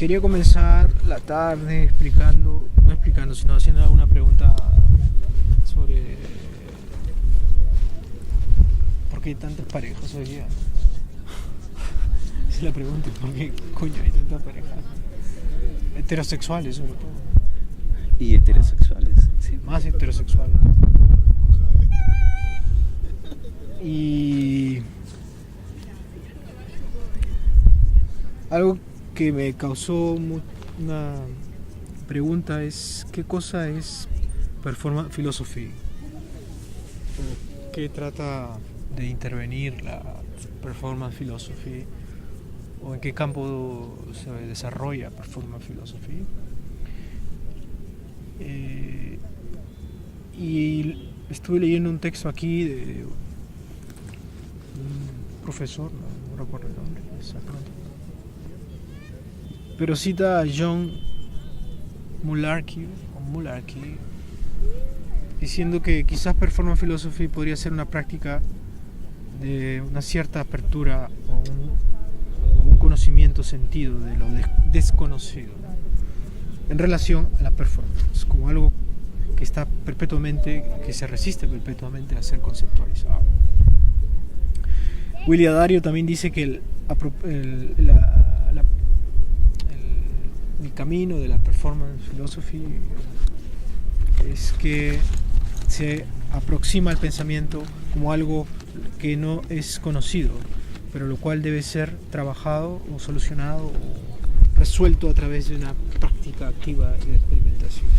Quería comenzar la tarde no explicando, sino haciendo alguna pregunta sobre por qué hay tantas parejas hoy día. Es la pregunta, ¿por qué coño hay tantas parejas? Heterosexuales sobre todo. Y heterosexuales, sí. Más heterosexuales. Y algo que me causó una pregunta es ¿qué cosa es performance philosophy? ¿O qué trata de intervenir la performance philosophy? ¿O en qué campo se desarrolla performance philosophy? Y estuve leyendo un texto aquí de un profesor, no recuerdo el nombre exactamente, pero cita a John Mularkey diciendo que quizás performance philosophy podría ser una práctica de una cierta apertura o un conocimiento sentido de lo desconocido, ¿no? En relación a la performance, como algo que se resiste perpetuamente a ser conceptualizado. Willy Adario también dice que el camino de la performance philosophy es que se aproxima al pensamiento como algo que no es conocido, pero lo cual debe ser trabajado o solucionado o resuelto a través de una práctica activa de experimentación.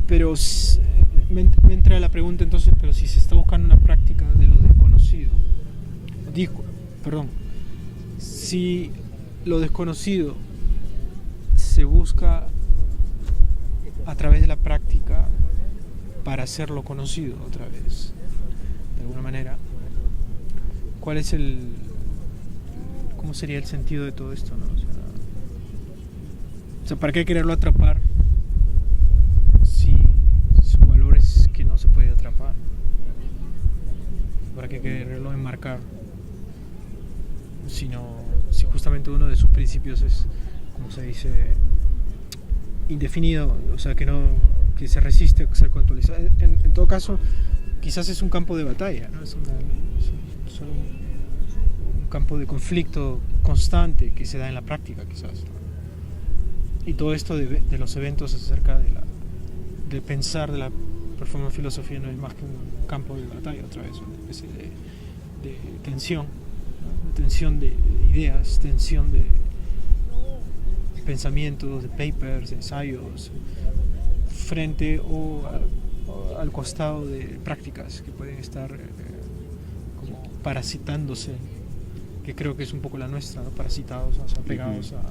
Pero me entra la pregunta entonces, pero si se está buscando una práctica de lo desconocido, si lo desconocido se busca a través de la práctica para hacerlo conocido otra vez, de alguna manera, ¿cómo sería el sentido de todo esto, ¿no? O sea, ¿para qué quererlo atrapar si su valor es que no se puede atrapar? ¿Para qué quererlo enmarcar? Si justamente uno de sus principios es, como se dice, indefinido, o sea, que se resiste a ser controlado. En todo caso, quizás es un campo de batalla, ¿no? Es solo un campo de conflicto constante que se da en la práctica, quizás, ¿no? Y todo esto de los eventos acerca de pensar de la performance filosofía no es más que un campo de batalla, otra vez, una especie de tensión, ¿no? Tensión de ideas, tensión de pensamientos, de papers, de ensayos, frente o al costado de prácticas que pueden estar como parasitándose, que creo que es un poco la nuestra, ¿no? Parasitados, o sea, pegados a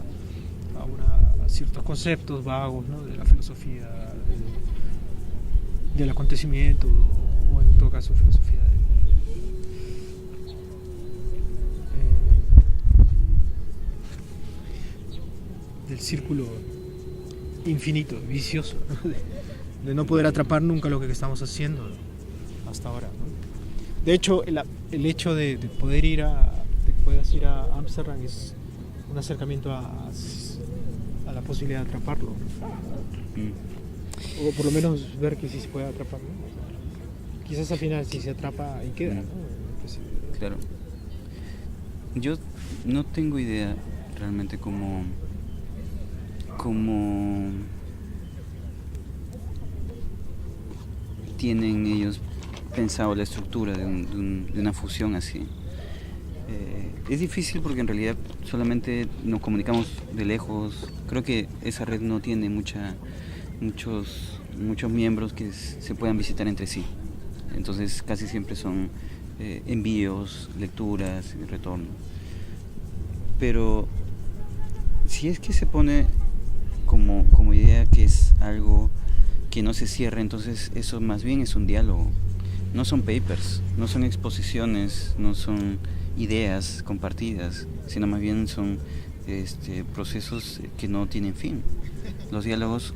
ciertos conceptos vagos, ¿no? De la filosofía, del acontecimiento, o en todo caso filosofía del círculo infinito, vicioso, ¿no? de no poder atrapar nunca lo que estamos haciendo, ¿no? Hasta ahora, ¿no? De hecho, el hecho de poder ir a Ámsterdam es un acercamiento a la posibilidad de atraparlo, ¿no? O por lo menos ver que sí se puede atrapar, ¿no? O sea, quizás al final si se atrapa ahí queda, ¿no? Claro. Yo no tengo idea realmente cómo tienen ellos pensado la estructura de una fusión así. Es difícil porque en realidad solamente nos comunicamos de lejos. Creo que esa red no tiene muchos miembros que se puedan visitar entre sí. Entonces casi siempre son envíos, lecturas y retorno. Pero si es que se pone como idea que es algo que no se cierra, entonces eso más bien es un diálogo. No son papers, no son exposiciones, no son ideas compartidas, sino más bien son procesos que no tienen fin. Los diálogos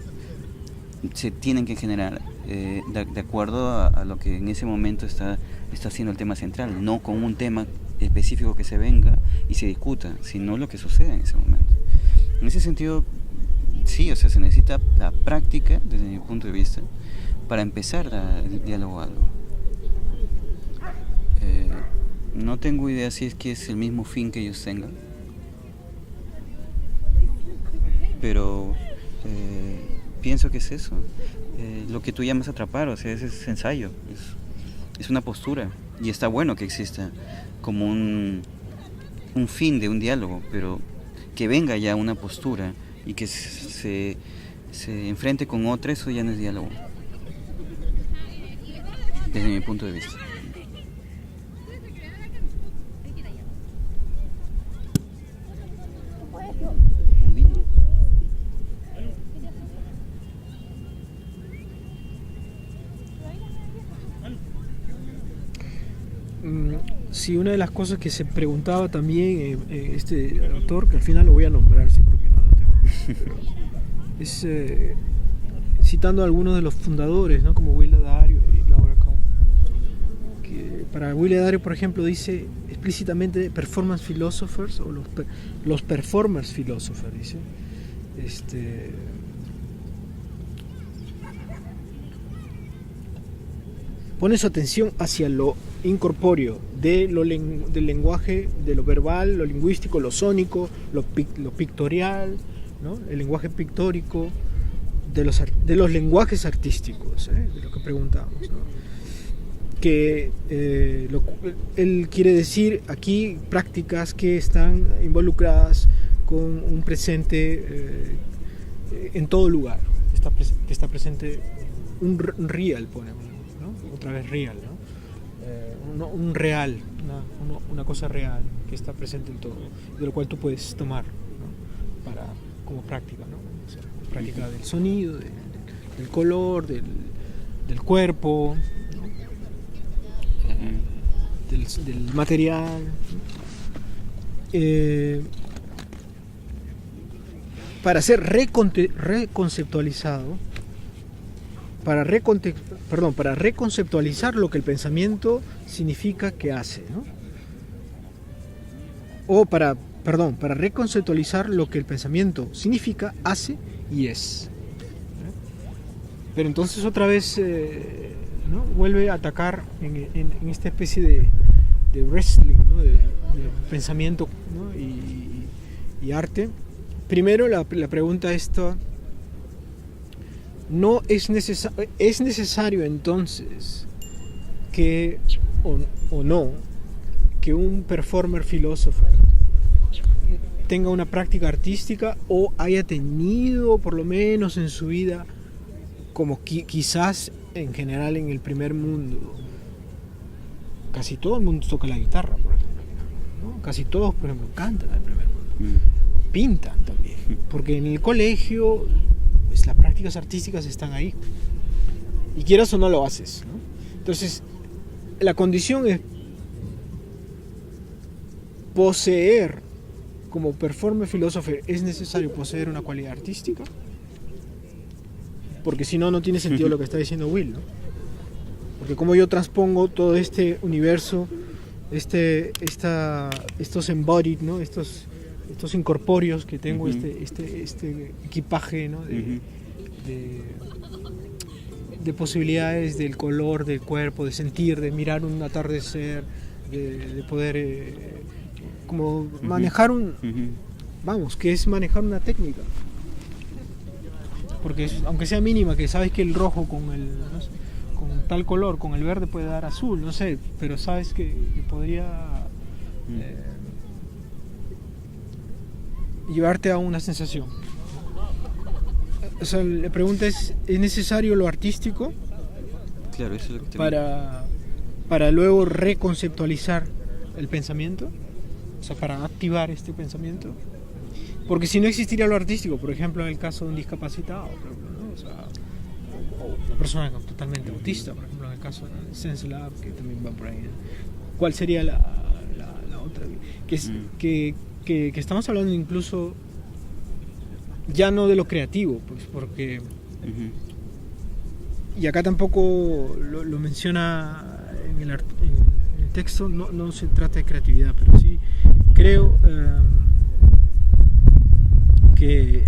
se tienen que generar de acuerdo a lo que en ese momento está siendo el tema central, no con un tema específico que se venga y se discuta, sino lo que sucede en ese momento. En ese sentido, sí, o sea, se necesita la práctica, desde mi punto de vista, para empezar el diálogo algo. No tengo idea si es que es el mismo fin que ellos tengan, pero pienso que es eso. Lo que tú llamas atrapar, o sea, es ensayo, es una postura, y está bueno que exista como un fin de un diálogo, pero que venga ya una postura y que se enfrente con otra, eso ya no es diálogo, desde mi punto de vista. Sí, una de las cosas que se preguntaba también este autor, que al final lo voy a nombrar, sí, porque no lo tengo, es citando a algunos de los fundadores, ¿no? Como Will Dario y Laura Kahn, que para Will Dario, por ejemplo, dice explícitamente performance philosophers, o los performers philosophers, dice, pone su atención hacia lo incorpóreo del lenguaje, de lo verbal, lo lingüístico, lo sónico, lo pictorial, ¿no? El lenguaje pictórico, de los lenguajes artísticos, de lo que preguntamos, ¿no? Que él quiere decir aquí prácticas que están involucradas con un presente en todo lugar, que está presente un real, ponemos, ¿no? Otra vez real, ¿no? Un real, una cosa real que está presente en todo, de lo cual tú puedes tomar, ¿no? Como práctica, ¿no? O sea, práctica del sonido, del color, del cuerpo, ¿no? Del material, para ser reconceptualizado, para reconceptualizar lo que el pensamiento significa que hace, ¿no? O para reconceptualizar lo que el pensamiento significa, hace y es. Pero entonces otra vez, ¿no? Vuelve a atacar en esta especie de wrestling, ¿no? de pensamiento, ¿no? y arte. Primero la pregunta esta: ¿no es necesario entonces que, o no, que un performer philosopher tenga una práctica artística o haya tenido, por lo menos en su vida, como quizás en general en el primer mundo, casi todo el mundo toca la guitarra, por ejemplo, ¿no? Casi todos, por ejemplo, cantan en el primer mundo, pintan también, porque en el colegio pues, las prácticas artísticas están ahí, y quieras o no lo haces, ¿no? Entonces la condición es poseer, como performer philosopher es necesario poseer una cualidad artística, porque si no, no tiene sentido lo que está diciendo Will, ¿no? Porque como yo transpongo todo este universo, estos embodied, ¿no? estos incorpóreos que tengo, este equipaje, ¿no? de posibilidades del color, del cuerpo, de sentir, de mirar un atardecer, de poder como manejar que es manejar una técnica, porque aunque sea mínima, que sabes que el rojo con tal color, con el verde puede dar azul, no sé, pero sabes que podría llevarte a una sensación. O sea, la pregunta ¿es necesario lo artístico? Claro, eso es lo que para luego reconceptualizar el pensamiento, o sea, para activar este pensamiento? Porque si no existiría lo artístico, por ejemplo, en el caso de un discapacitado, por ejemplo, ¿no? O sea, o una persona totalmente autista, por ejemplo, en el caso de Sense Lab, que también va por ahí, ¿no? ¿Cuál sería la otra? Que estamos hablando incluso ya no de lo creativo, pues, porque y acá tampoco lo menciona en el texto, no se trata de creatividad, pero sí creo que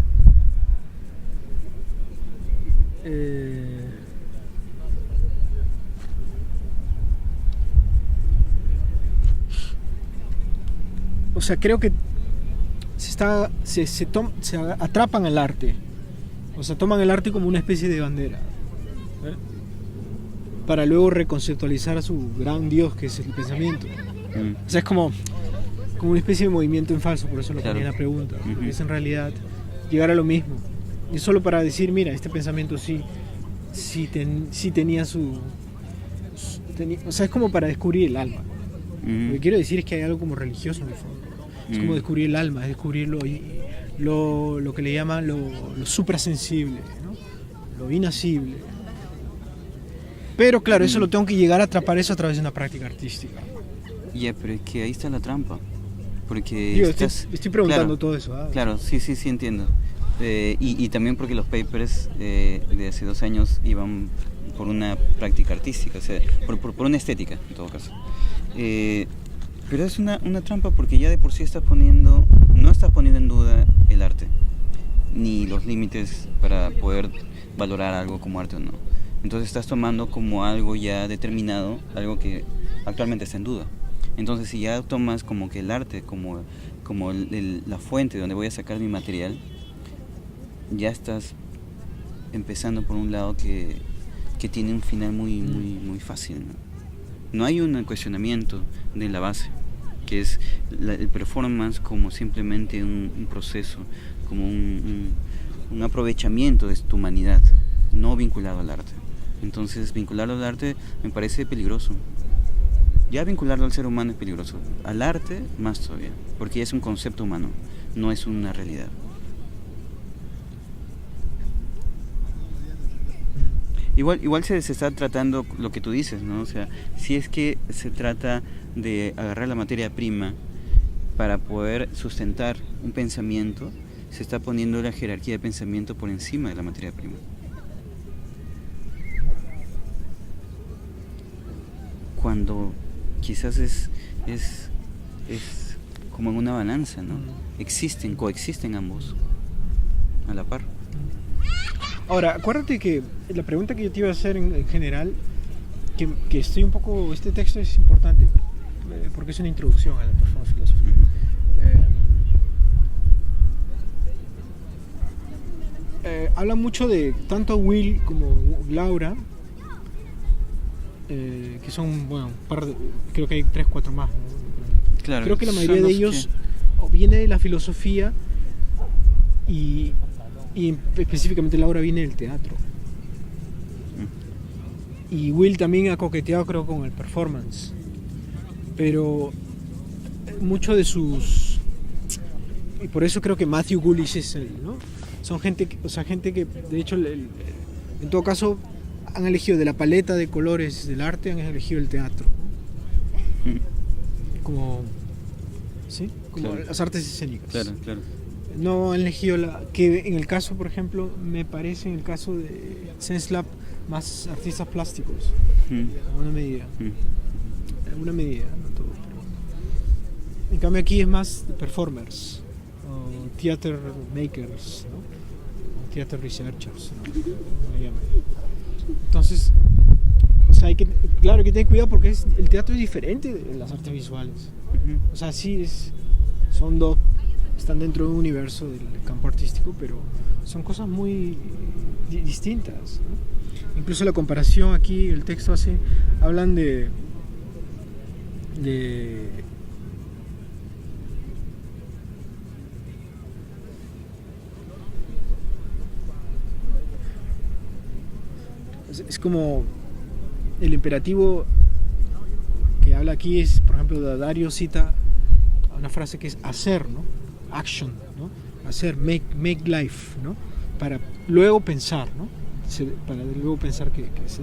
o sea, creo que se atrapan al arte, o sea, toman el arte como una especie de bandera, ¿eh? Para luego reconceptualizar a su gran Dios, que es el pensamiento. O sea, es como una especie de movimiento en falso, por eso lo ponía en la pregunta, porque es en realidad llegar a lo mismo, y solo para decir, mira, este pensamiento sí tenía o sea, es como para descubrir el alma. Lo que quiero decir es que hay algo como religioso en el fondo. Es como descubrir el alma, es descubrir lo que le llaman lo suprasensible, ¿no? Lo inacible. Pero claro, eso lo tengo que llegar a atrapar eso a través de una práctica artística. Ya, pero es que ahí está la trampa. Porque digo, estoy preguntando, claro, todo eso. Claro, sí, entiendo. Y también porque los papers de hace 2 años iban por una práctica artística, o sea, por una estética, en todo caso. Pero es una trampa porque ya de por sí no estás poniendo en duda el arte, ni los límites para poder valorar algo como arte o no. Entonces estás tomando como algo ya determinado, algo que actualmente está en duda. Entonces si ya tomas como que el arte como la fuente donde voy a sacar mi material, ya estás empezando por un lado que tiene un final muy fácil, ¿no? No hay un cuestionamiento de la base, que es el performance como simplemente un proceso, como un aprovechamiento de tu humanidad, no vinculado al arte. Entonces vincularlo al arte me parece peligroso. Ya vincularlo al ser humano es peligroso, al arte más todavía, porque es un concepto humano, no es una realidad. Igual se está tratando lo que tú dices, ¿no? O sea, si es que se trata de agarrar la materia prima para poder sustentar un pensamiento, se está poniendo la jerarquía de pensamiento por encima de la materia prima. Cuando quizás es como en una balanza, ¿no? Coexisten ambos a la par. Ahora, acuérdate que la pregunta que yo te iba a hacer en general, que estoy un poco... Este texto es importante, porque es una introducción a la performance philosophy. Habla mucho de tanto Will como Laura, que son, bueno, creo que hay 3-4 más, ¿no? Claro, creo que la mayoría de ellos viene de la filosofía y específicamente Laura viene del teatro. Y Will también ha coqueteado, creo, con el performance, pero mucho de sus... Y por eso creo que Matthew Gulish es él, ¿no? Son gente que de hecho en todo caso han elegido de la paleta de colores del arte, han elegido el teatro, como claro, las artes escénicas. Claro. No han elegido que en el caso, por ejemplo, me parece en el caso de Sense Lab, más artistas plásticos, en alguna medida, no todo, pero en cambio aquí es más performers o theater makers, ¿no? O theater researchers, ¿no? Como le llaman. Entonces, o sea, hay que tener cuidado porque el teatro es diferente de las artes visuales. O sea, sí son dos, están dentro de un universo del campo artístico, pero son cosas muy distintas, ¿no? Incluso la comparación aquí, el texto hablan de es como el imperativo que habla aquí es, por ejemplo, Dario cita una frase que es hacer, ¿no? Action, ¿no? Hacer, make life, ¿no? Para luego pensar, ¿no? Para luego pensar qué se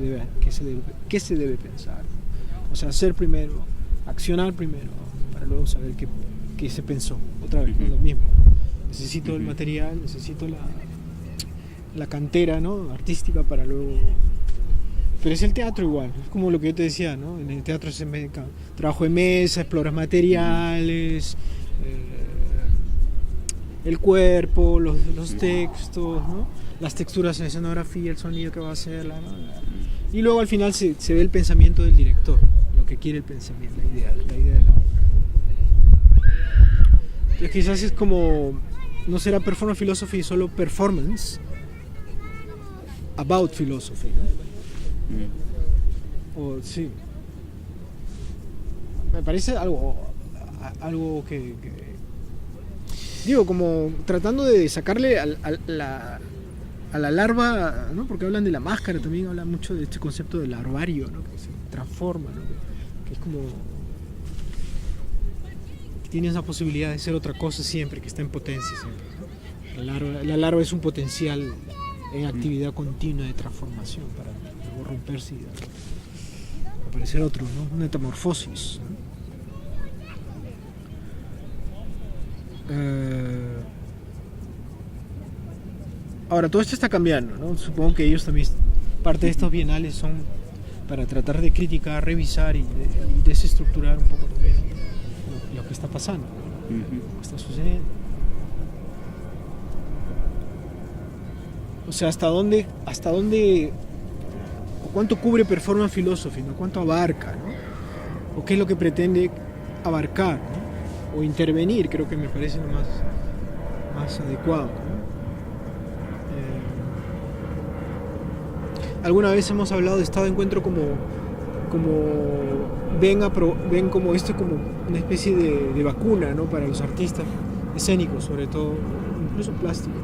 debe pensar. O sea, hacer primero, accionar primero, para luego saber qué se pensó. Otra vez, ¿no? Lo mismo. Necesito el material, necesito la cantera, ¿no? Artística para luego pero es el teatro igual, es como lo que yo te decía, ¿no? En el teatro se me trabajo de mesa, exploras materiales, el cuerpo, los textos, ¿no? Las texturas en la escenografía, el sonido que va a hacer, ¿no? Y luego al final se ve el pensamiento del director, lo que quiere el pensamiento, la idea de la obra. Entonces quizás es como, no será performance philosophy, solo performance about philosophy, ¿no? O sí. Me parece algo que digo, como tratando de sacarle a la larva, ¿no? Porque hablan de la máscara, también hablan mucho de este concepto del larvario, ¿no? Que se transforma, ¿no? Que es como que tiene esa posibilidad de ser otra cosa siempre, que está en potencia siempre, ¿no? La larva es un potencial en actividad continua de transformación para luego romperse y aparecer otro, ¿no? Una metamorfosis, ¿no? Ahora todo esto está cambiando, ¿no? Supongo que ellos también, parte de estos bienales son para tratar de criticar, revisar y desestructurar un poco también lo que está pasando, ¿no? Lo que está sucediendo. O sea, hasta dónde o cuánto cubre performance philosophy, ¿no? Cuánto abarca, ¿no? O qué es lo que pretende abarcar, ¿no? O intervenir, creo que me parece lo más adecuado, ¿no? Alguna vez hemos hablado de estado de encuentro como ven como esto como una especie de vacuna, ¿no? Para los artistas escénicos, sobre todo, incluso plásticos,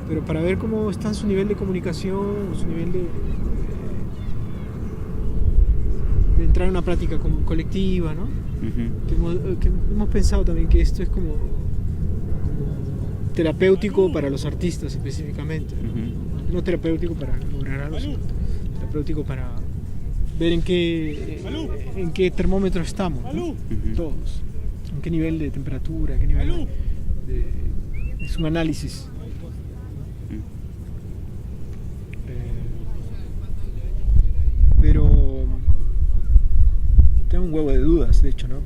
pero para ver cómo está su nivel de comunicación, su nivel de entrar en una práctica colectiva, ¿no? Que hemos pensado también que esto es como terapéutico para los artistas específicamente, ¿no? No terapéutico para lograr algo, sino terapéutico para ver en qué termómetro estamos, ¿no? Todos, en qué nivel de temperatura, qué nivel es un análisis. Pero tengo un huevo de dudas, de hecho, ¿no?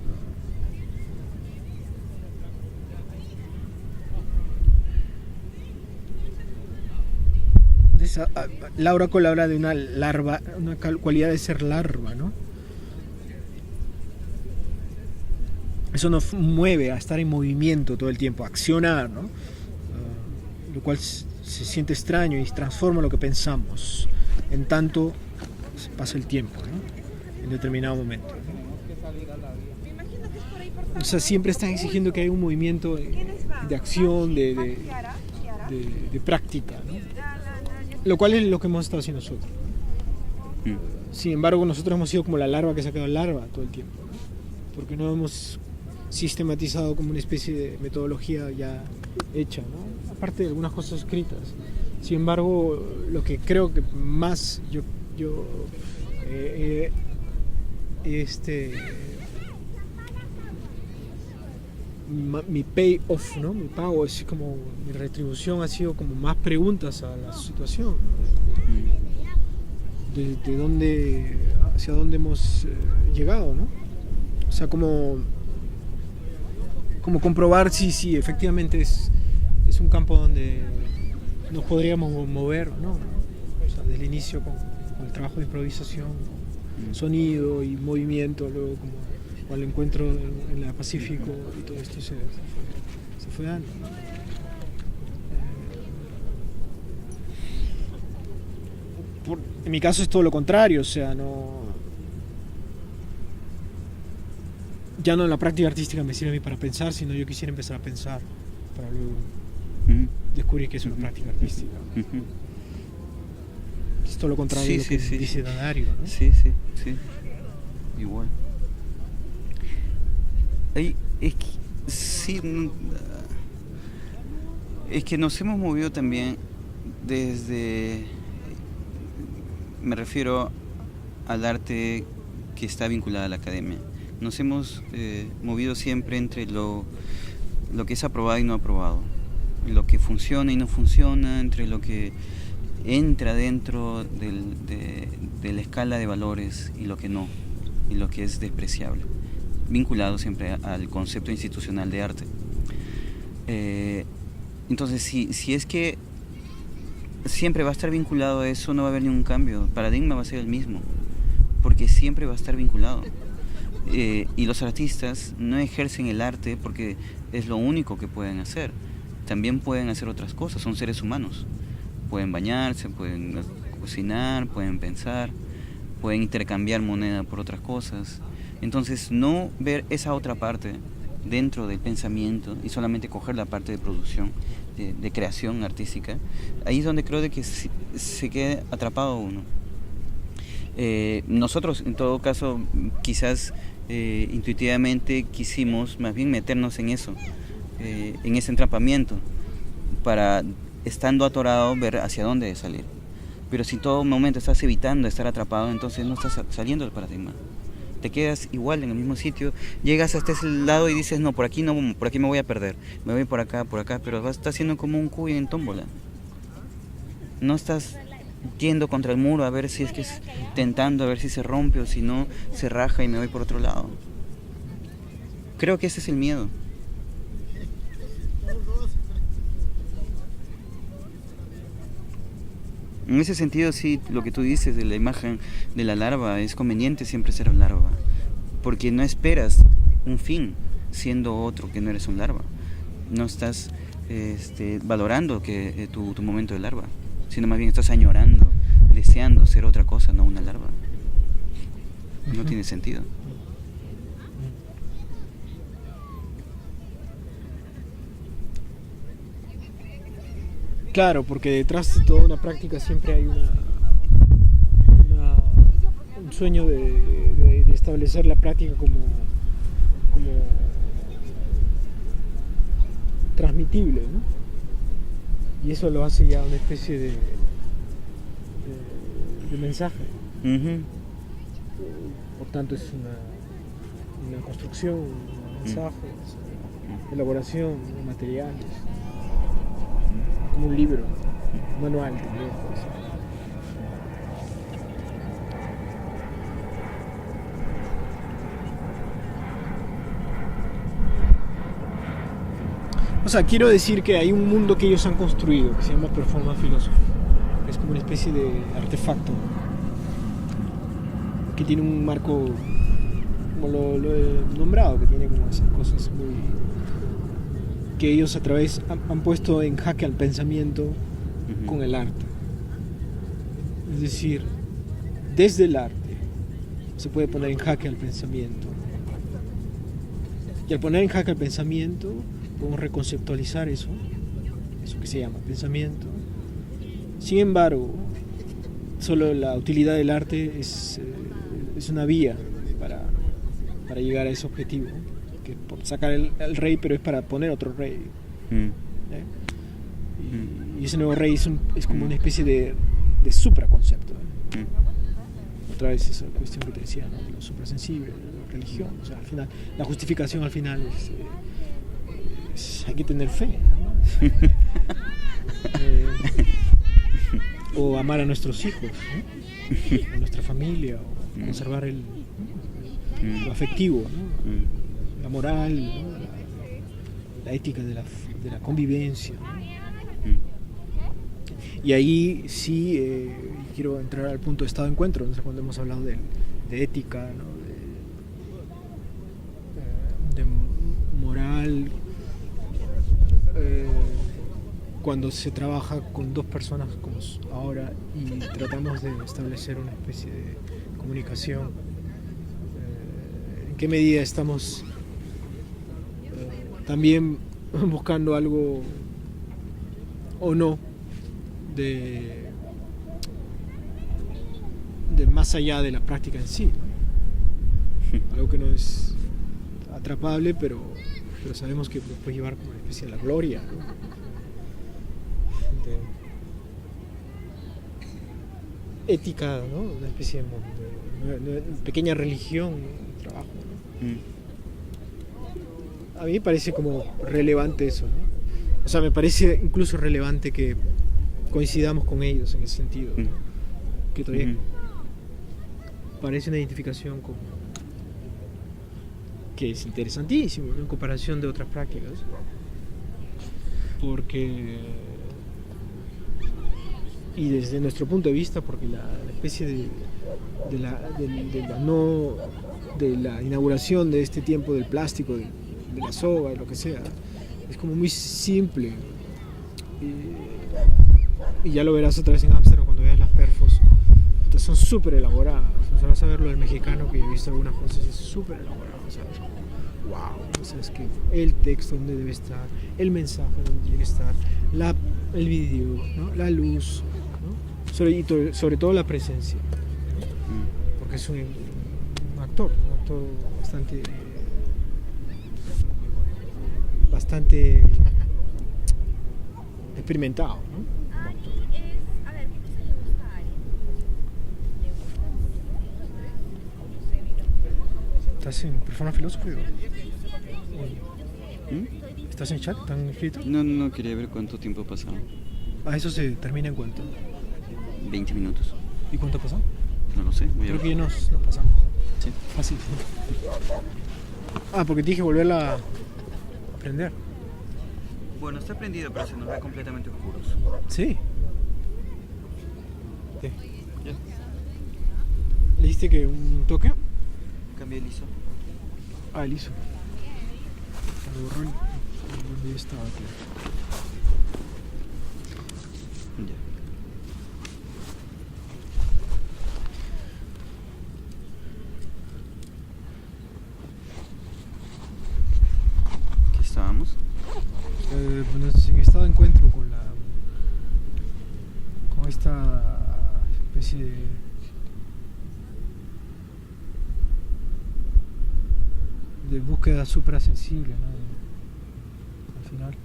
Laura Cole habla de una larva, una cualidad de ser larva, ¿no? Eso nos mueve a estar en movimiento todo el tiempo, a accionar, ¿no? Lo cual se siente extraño y transforma lo que pensamos. En tanto pasa el tiempo, ¿no? En determinado momento, ¿no? O sea, siempre están exigiendo que haya un movimiento de acción, de práctica, ¿no? Lo cual es lo que hemos estado haciendo nosotros. Sin embargo, nosotros hemos sido como la larva que se ha quedado larva todo el tiempo, ¿no? Porque no hemos sistematizado como una especie de metodología ya hecha, ¿no? Aparte de algunas cosas escritas. Sin embargo, lo que creo que más mi payoff, ¿no? Mi pago es como mi retribución ha sido como más preguntas a la situación, ¿no? De dónde, hacia dónde hemos llegado, ¿no? O sea, como comprobar si efectivamente es un campo donde nos podríamos mover, ¿no? O sea, desde el inicio con el trabajo de improvisación, sonido y movimiento, luego como al encuentro en la Pacífico y todo esto se fue dando, ¿no? En mi caso es todo lo contrario, o sea, ya no en la práctica artística me sirve a mí para pensar, sino yo quisiera empezar a pensar para luego descubrir que es una práctica artística. Es todo lo contrario de lo que dice Dadario, ¿no? Sí, igual. Es que nos hemos movido también desde, me refiero al arte que está vinculado a la academia. Nos hemos movido siempre entre lo que es aprobado y no aprobado, lo que funciona y no funciona, entre lo que entra dentro de la escala de valores y lo que no, y lo que es despreciable, vinculado siempre al concepto institucional de arte. Entonces, si es que siempre va a estar vinculado a eso, no va a haber ningún cambio, el paradigma va a ser el mismo, porque siempre va a estar vinculado. Y los artistas no ejercen el arte porque es lo único que pueden hacer. También pueden hacer otras cosas, son seres humanos. Pueden bañarse, pueden cocinar, pueden pensar, pueden intercambiar moneda por otras cosas. Entonces, no ver esa otra parte dentro del pensamiento y solamente coger la parte de producción, de creación artística, ahí es donde creo de que se queda atrapado uno. Nosotros, en todo caso, quizás intuitivamente quisimos más bien meternos en eso, en ese entrampamiento, para, estando atorado, ver hacia dónde salir. Pero si todo momento estás evitando estar atrapado, entonces no estás saliendo del paradigma. Te quedas igual en el mismo sitio, llegas hasta ese lado y dices, no, por aquí no, por aquí me voy a perder, me voy por acá, pero estás haciendo como un cuy en tómbola. No estás yendo contra el muro a ver si es que es tentando, a ver si se rompe o si no, se raja y me voy por otro lado. Creo que ese es el miedo. En ese sentido, sí, lo que tú dices de la imagen de la larva, es conveniente siempre ser larva, porque no esperas un fin siendo otro que no eres un larva. No estás valorando tu momento de larva, sino más bien estás añorando, deseando ser otra cosa, no una larva. No tiene sentido. Claro, porque detrás de toda una práctica siempre hay un sueño de establecer la práctica como transmitible, ¿no? Y eso lo hace ya una especie de mensaje. Uh-huh. Por tanto, es una construcción, un mensaje, elaboración de materiales, como un libro, un manual también. O sea, quiero decir que hay un mundo que ellos han construido que se llama Performance Philosophy. Es como una especie de artefacto que tiene un marco, como lo he nombrado, que tiene como esas cosas muy que ellos a través han puesto en jaque al pensamiento uh-huh. con el arte. Es decir, desde el arte se puede poner en jaque al pensamiento. Y al poner en jaque al pensamiento podemos reconceptualizar eso que se llama pensamiento. Sin embargo, solo la utilidad del arte es una vía para llegar a ese objetivo, que es por sacar el rey, pero es para poner otro rey. Y ese nuevo rey es como una especie de supraconcepto. Otra vez esa cuestión que te decía, ¿no? Lo suprasensible, la religión. O sea, al final, la justificación al final es hay que tener fe, ¿no? O amar a nuestros hijos, ¿no? A nuestra familia, o conservar lo afectivo, ¿no? La moral, ¿no? la ética de la convivencia, ¿no? Y ahí sí quiero entrar al punto de estado de encuentro, ¿no? Cuando hemos hablado de ética, ¿no? de moral, cuando se trabaja con dos personas como ahora y tratamos de establecer una especie de comunicación, ¿en qué medida estamos también buscando algo o no de más allá de la práctica en sí, ¿no? Algo que no es atrapable, pero sabemos que puede llevar como una especie de la gloria, ¿no? De ética, ¿no? Una especie de pequeña religión, trabajo, ¿no? A mí me parece como relevante eso, ¿no? O sea, me parece incluso relevante que coincidamos con ellos en ese sentido, ¿no? Que todavía parece una identificación con, que es interesantísimo, ¿no? En comparación de otras prácticas, porque, y desde nuestro punto de vista, porque la especie de la inauguración de este tiempo del plástico, de la soga, de lo que sea, es como muy simple, y ya lo verás otra vez en Ámsterdam cuando veas las perfos. Entonces son súper elaboradas. O sea, vas a ver lo del mexicano, que he visto algunas cosas, es súper elaborado, ¿sabes? Wow, o sea, es que el texto donde debe estar, el mensaje donde tiene que estar, el vídeo, ¿no? La luz, ¿no? Sobre todo la presencia, ¿no? Porque es un actor bastante experimentado, ¿no? A ver, ¿qué cosa le gusta a Ari? ¿Le gusta mucho? ¿Estás en Persona Filósofo? ¿Estás en chat? ¿Están inscritos? No quería ver cuánto tiempo ha pasado. Eso se termina en cuánto. 20 minutos. ¿Y cuánto ha pasado? No lo sé, voy a Creo que ver. ya nos pasamos. Sí. Fácil. Porque te dije volverla a aprender. Bueno, está prendido, pero se nos ve completamente oscuros. Sí. ¿Qué? Ya. ¿Le diste que un toque? Cambié el ISO. El ISO. Lo borró donde ya estaba aquí. Ya. ¿Qué estábamos? Bueno, en estado de encuentro con esta especie de búsqueda suprasensible, ¿no? Al final.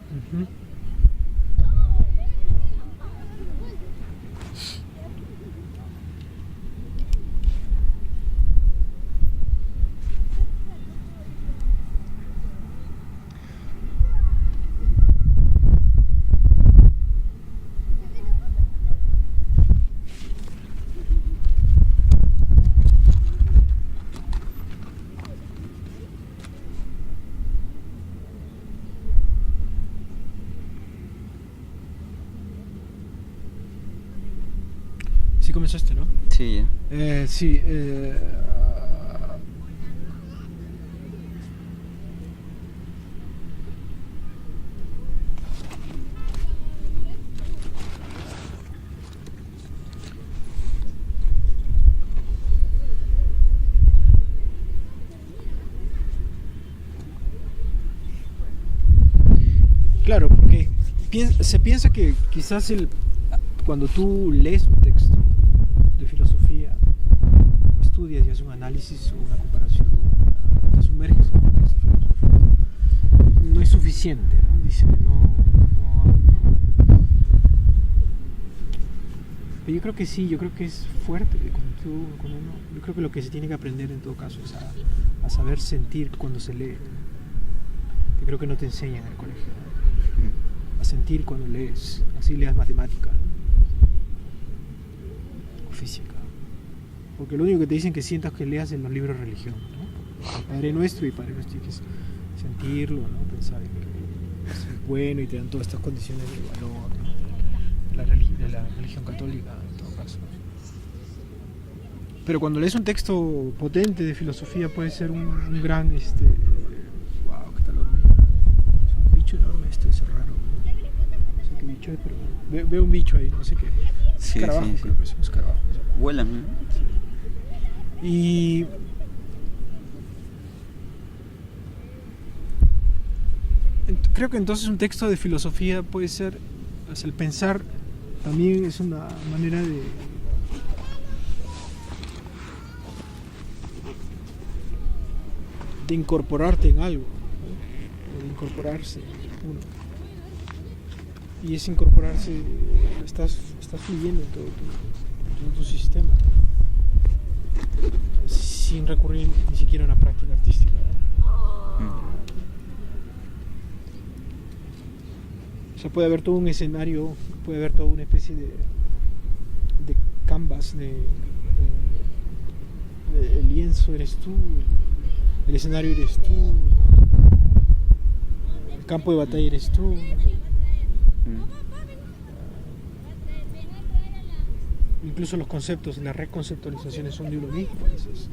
Ujú. Sí comenzaste, ¿no? Sí, ya. Sí. Claro, porque se piensa que quizás cuando tú lees un texto de filosofía, o estudias y haces un análisis o una comparación, te sumerges en un texto filosófico, no es suficiente, ¿no? Dice, Pero yo creo que sí, yo creo que es fuerte. Yo creo que lo que se tiene que aprender en todo caso es a saber sentir cuando se lee. Que creo que no te enseñan en el colegio, ¿no? A sentir cuando lees, así leas matemática, ¿no? O física. Porque lo único que te dicen que sientas que leas en los libros de religión, ¿no? El Padre Nuestro y Padre Nuestro tienes que sentirlo, ¿no? Pensar en que es bueno y te dan todas estas condiciones de valor, ¿no? de la religión católica, en todo caso. Pero cuando lees un texto potente de filosofía puede ser un gran, wow, qué tal hormiga. Es un bicho enorme esto, es raro. No sé qué bicho es, pero veo un bicho ahí, no sé qué. Sí, Escarabajo, sí. creo que es un escarabajo. Vuelan, ¿no? Y creo que entonces un texto de filosofía puede ser, o sea, el pensar también es una manera de incorporarte en algo, ¿no? De incorporarse uno. Y ese incorporarse, estás fluyendo en todo tu sistema, sin recurrir ni siquiera a una práctica artística, ¿no? O sea, puede haber todo un escenario, puede haber toda una especie de canvas, el lienzo eres tú, el escenario eres tú, el campo de batalla eres tú. Incluso los conceptos, las reconceptualizaciones son de uno mismo a veces.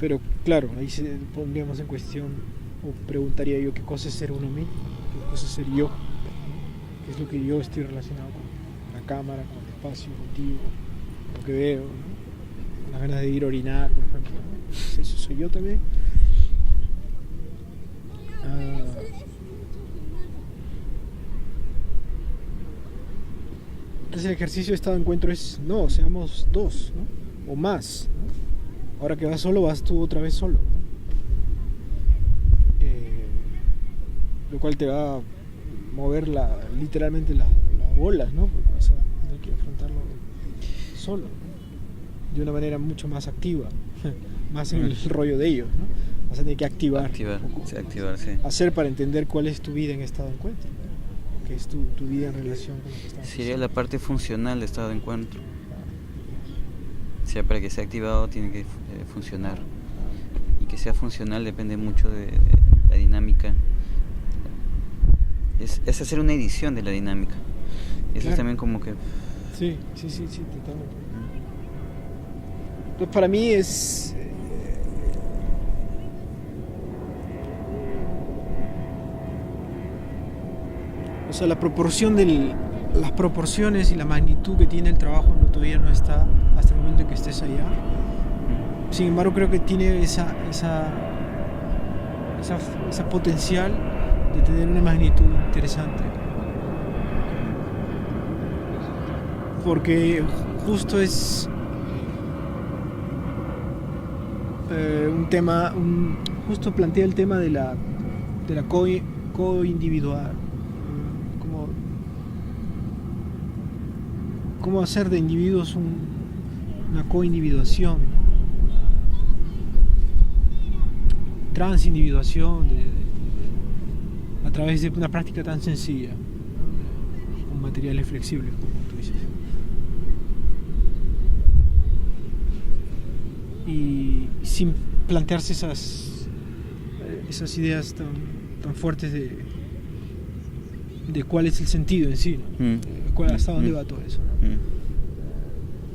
Pero claro, ahí se pondríamos en cuestión, o preguntaría yo, ¿qué cosa es ser uno mismo? ¿Qué cosa es ser yo? ¿Qué es lo que yo estoy relacionado con la cámara, con el espacio, contigo, lo que veo, ¿no? Las ganas de ir a orinar, por ejemplo, ¿no? ¿Eso soy yo también? Entonces el ejercicio de estado de encuentro es, no, seamos dos, ¿no? O más, ¿no? Ahora que vas solo, vas tú otra vez solo, ¿no? Lo cual te va a mover literalmente las bolas, ¿no? Porque vas a tener que afrontarlo solo, ¿no? De una manera mucho más activa, más en el rollo de ellos, ¿no? Vas a tener que activarse. Hacer para entender cuál es tu vida en estado de encuentro, ¿no? Que es tu vida en relación con lo que estás haciendo. Sería la parte funcional de estado de encuentro. O sea, para que sea activado tiene que funcionar. Y que sea funcional depende mucho de la dinámica. Es hacer una edición de la dinámica. Eso claro. Es también como que... Sí, totalmente. Entonces para mí es... o sea, la proporción las proporciones y la magnitud que tiene el trabajo todavía no está hasta el momento en que estés allá. Sin embargo, creo que tiene esa potencial de tener una magnitud interesante. Porque justo es un tema, justo plantea el tema de la co-individual. Cómo hacer de individuos una co-individuación, ¿no? Transindividuación a través de una práctica tan sencilla, ¿no? Con materiales flexibles, como tú dices. Y sin plantearse esas ideas tan fuertes de cuál es el sentido en sí, ¿no? Hasta dónde va todo eso, ¿no?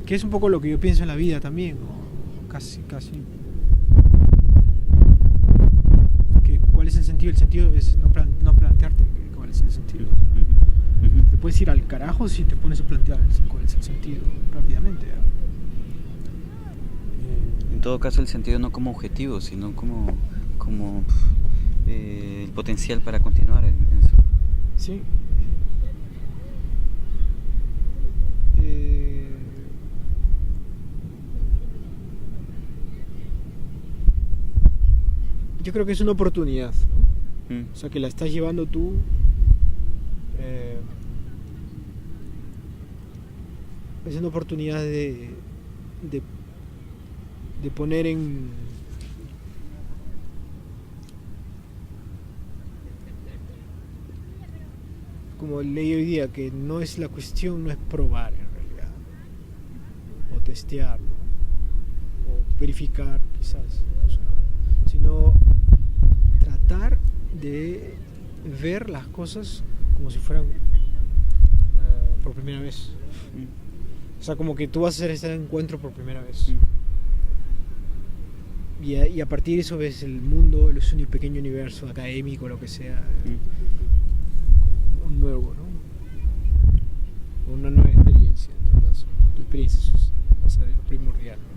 Que es un poco lo que yo pienso en la vida también, ¿no? Casi que cuál es el sentido. El sentido es no plantearte cuál es el sentido. Te puedes ir al carajo si te pones a plantear cuál es el sentido rápidamente, ¿no? En todo caso, el sentido no como objetivo, sino como el potencial para continuar en eso. Sí. Yo creo que es una oportunidad, ¿no? O sea, que la estás llevando tú es una oportunidad de poner en como leí hoy día, que no es la cuestión, no es probar en realidad, o testear, ¿no? O verificar quizás, sino tratar de ver las cosas como si fueran por primera vez. O sea, como que tú vas a hacer este encuentro por primera vez. Y a partir de eso ves el mundo, el pequeño universo académico, lo que sea, como un nuevo, ¿no? Una nueva experiencia. En todo caso, tu experiencia va a ser lo primordial, ¿no?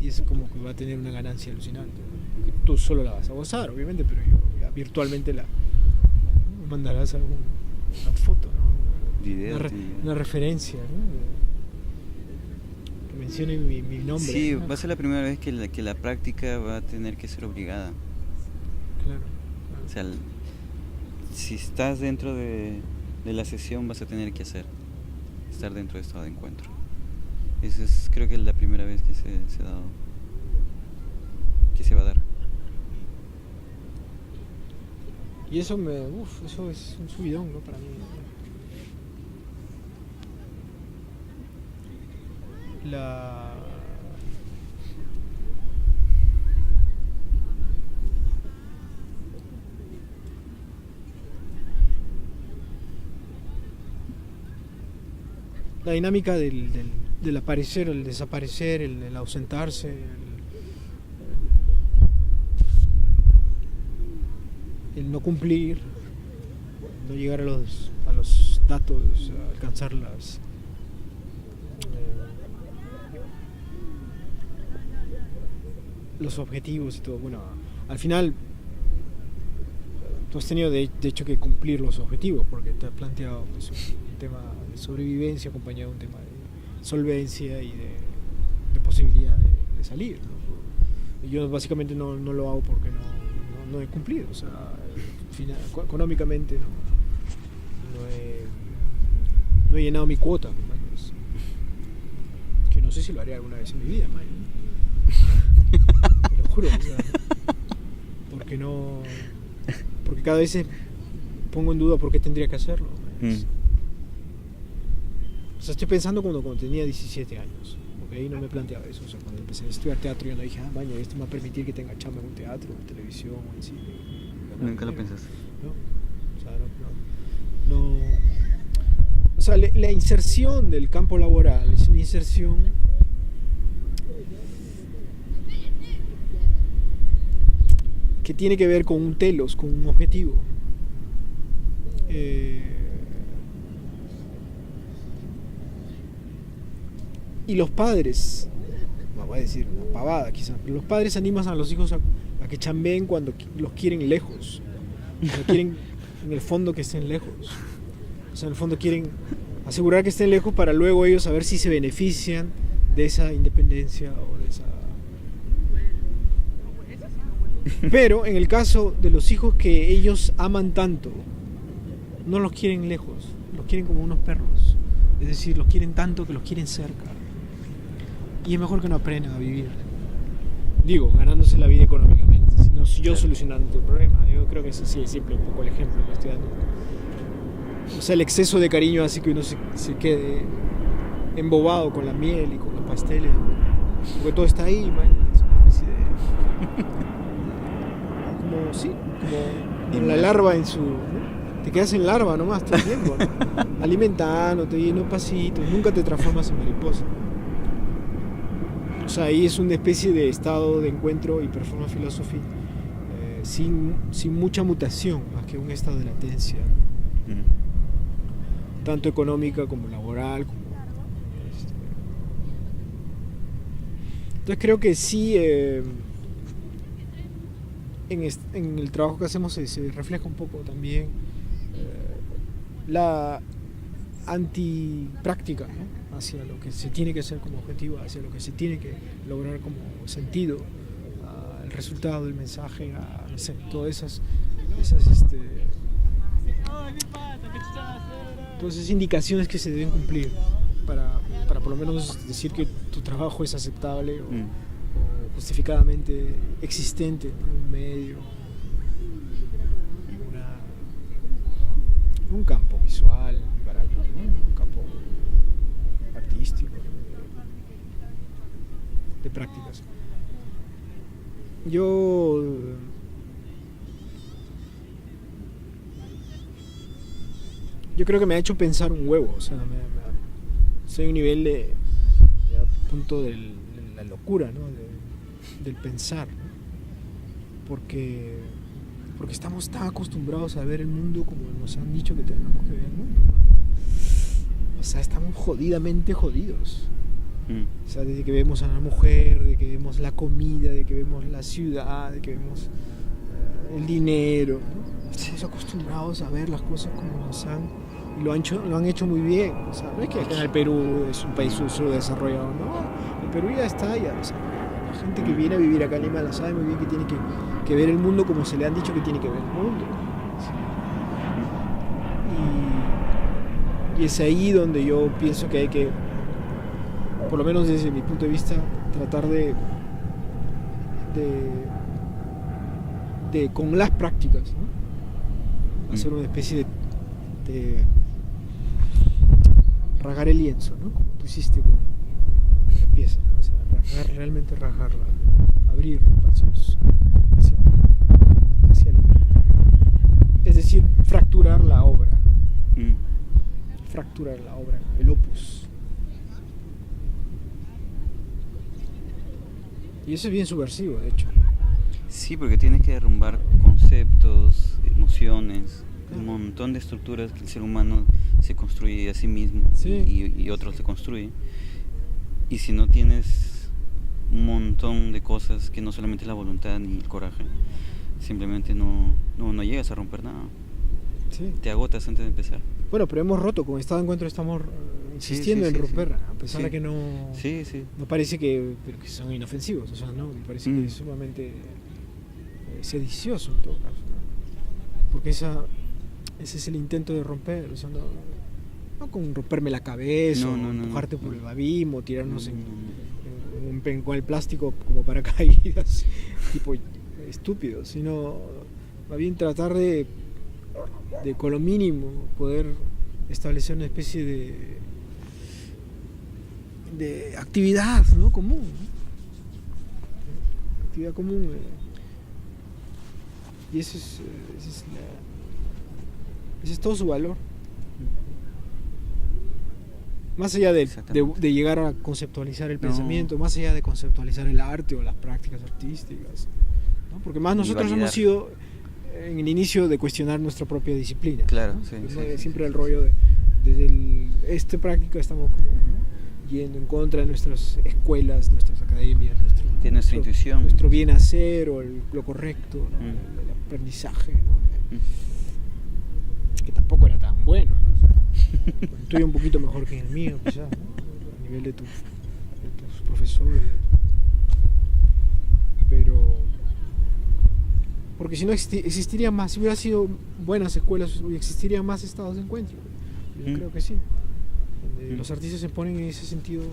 Y eso como que va a tener una ganancia alucinante, ¿no? que tú solo la vas a gozar, obviamente, pero ya virtualmente la mandarás una foto, ¿no? Video, Una referencia, ¿no? Que mencione mi nombre. Sí, ¿no? va a ser la primera vez que la práctica va a tener que ser obligada. Claro. O sea, si estás dentro de la sesión vas a tener que estar dentro de estado de encuentro. Esa es, creo que es la primera vez que se ha dado, que se va a dar. Y eso eso es un subidón, ¿no? Para mí. La dinámica del aparecer, el desaparecer, el ausentarse, el no cumplir, no llegar a los datos, a alcanzar los objetivos y todo. Bueno, al final tú has tenido de hecho que cumplir los objetivos porque te has planteado pues, un tema de sobrevivencia acompañado de un tema de solvencia y de posibilidad de salir, ¿no? Y yo básicamente no lo hago porque no he cumplido, o sea, económicamente no he llenado mi cuota, pues, que no sé si lo haré alguna vez en mi vida, man. Te lo juro, o sea, porque cada vez pongo en duda por qué tendría que hacerlo. O sea, estoy pensando cuando tenía 17 años, porque ahí no me planteaba eso. O sea, cuando empecé a estudiar teatro yo no dije, maña, esto me va a permitir que tenga chamba en un teatro, en televisión o en cine. Nunca lo pensaste. ¿No? O sea, no. O sea, la inserción del campo laboral es una inserción que tiene que ver con un telos, con un objetivo. Y los padres, voy a decir una pavada quizás, pero los padres animan a los hijos a que chambeen cuando los quieren lejos, no quieren en el fondo que estén lejos. O sea, en el fondo quieren asegurar que estén lejos para luego ellos saber si se benefician de esa independencia o de esa... Pero en el caso de los hijos que ellos aman tanto, no los quieren lejos, los quieren como unos perros. Es decir, los quieren tanto que los quieren cerca. Y es mejor que no aprendan a vivir. Digo, ganándose la vida económicamente, sino yo solucionando tu problema. Yo creo que ese sí es siempre un poco el ejemplo que estoy dando. O sea, el exceso de cariño hace que uno se quede embobado con la miel y con los pasteles. Porque todo está ahí, man. Es una especie de... como la larva en su... ¿no? Te quedas en larva nomás todo el tiempo, ¿no? Alimentándote, yendo pasitos, nunca te transformas en mariposa. O sea, ahí es una especie de estado de encuentro y performance philosophy sin mucha mutación, más que un estado de latencia, tanto económica como laboral, como entonces creo que sí en el trabajo que hacemos se refleja un poco también la antipráctica, ¿no? Hacia lo que se tiene que hacer como objetivo, hacia lo que se tiene que lograr como sentido, el resultado del mensaje, no sé, todas esas indicaciones que se deben cumplir para por lo menos decir que tu trabajo es aceptable o justificadamente existente en un medio, un campo visual, un campo artístico, de prácticas. Yo creo que me ha hecho pensar un huevo, o sea, soy a un nivel de punto de la locura, ¿no? Del pensar, ¿no? Porque estamos tan acostumbrados a ver el mundo como nos han dicho que tenemos que ver el mundo, ¿no? O sea, estamos jodidamente jodidos. O sea, desde que vemos a la mujer, de que vemos la comida, de que vemos la ciudad, de que vemos el dinero, ¿no? Estamos acostumbrados a ver las cosas como nos han, y lo han hecho muy bien. O sea, no es que acá en el Perú es un país subdesarrollado, no. El Perú ya está ya desarrollado. La gente que viene a vivir acá en Lima la sabe muy bien que tiene que ver el mundo como se le han dicho que tiene que ver el mundo. Y es ahí donde yo pienso que hay que, por lo menos desde mi punto de vista, tratar de con las prácticas, ¿no? Hacer una especie de rasgar el lienzo, ¿no? Como tú hiciste con la pieza, ¿no? O sea, realmente rasgarla, abrir espacios hacia es decir, fracturar la obra. Fracturar la obra, el opus. Y eso es bien subversivo, de hecho. Sí, porque tienes que derrumbar conceptos, emociones, un montón de estructuras que el ser humano se construye a sí mismo, sí, y otros se construyen. Y si no tienes un montón de cosas que no solamente la voluntad ni el coraje, simplemente no llegas a romper nada. Sí. Te agotas antes de empezar. Bueno, pero hemos roto, con Estado de Encuentro estamos insistiendo en romper, a pesar de que no parece que son inofensivos, o sea, no, me parece que es sumamente sedicioso en todo caso, ¿no? Porque ese es el intento de romper, o sea, no con romperme la cabeza, empujarte por el abismo, tirarnos en un pen con el plástico como paracaídas, tipo estúpido, sino más bien tratar de con lo mínimo poder establecer una especie de actividad, ¿no? Común, ¿no? Actividad común, y ese es todo su valor, más allá de llegar a conceptualizar el pensamiento, más allá de conceptualizar el arte o las prácticas artísticas, ¿no? Porque más nosotros hemos sido en el inicio de cuestionar nuestra propia disciplina. Claro, ¿no? Siempre el rollo desde esta práctica estamos como, ¿no? Yendo en contra de nuestras escuelas, nuestras academias, nuestra intuición, nuestro bien hacer o lo correcto, ¿no? El aprendizaje, ¿no? Que tampoco era tan bueno, ¿no? O sea, el tuyo un poquito mejor que el mío, quizás, ¿no? A nivel de tus profesores, pero porque si no existiría más, si hubiera sido buenas escuelas, existirían más estados de encuentro. Yo creo que sí. Los artistas se ponen en ese sentido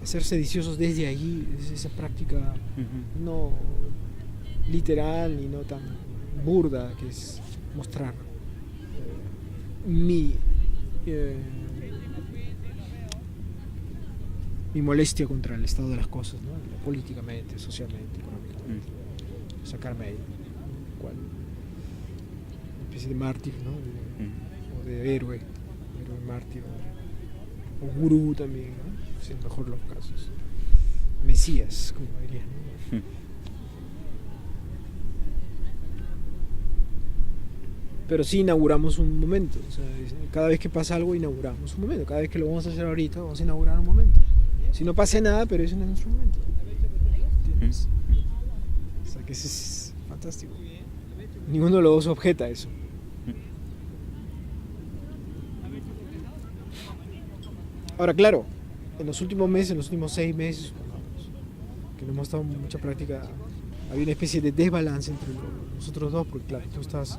a ser sediciosos desde allí, desde esa práctica no literal ni no tan burda que es mostrar mi molestia contra el estado de las cosas, ¿no? Políticamente, socialmente, económicamente. Sacarme ahí, cual una especie de mártir, ¿no? O de héroe mártir, o gurú también, ¿no? Si es mejor los casos, mesías, como dirían, ¿no? Pero sí inauguramos un momento, o sea, cada vez que pasa algo inauguramos un momento, cada vez que lo vamos a hacer ahorita vamos a inaugurar un momento, si no pasa nada, pero ese no es nuestro momento, ¿entiendes? O sea que eso es fantástico. Ninguno de los dos objeta a eso. Ahora, claro, en los últimos meses, en los últimos 6 meses, que no hemos estado en mucha práctica, había una especie de desbalance entre nosotros dos, porque claro, tú estás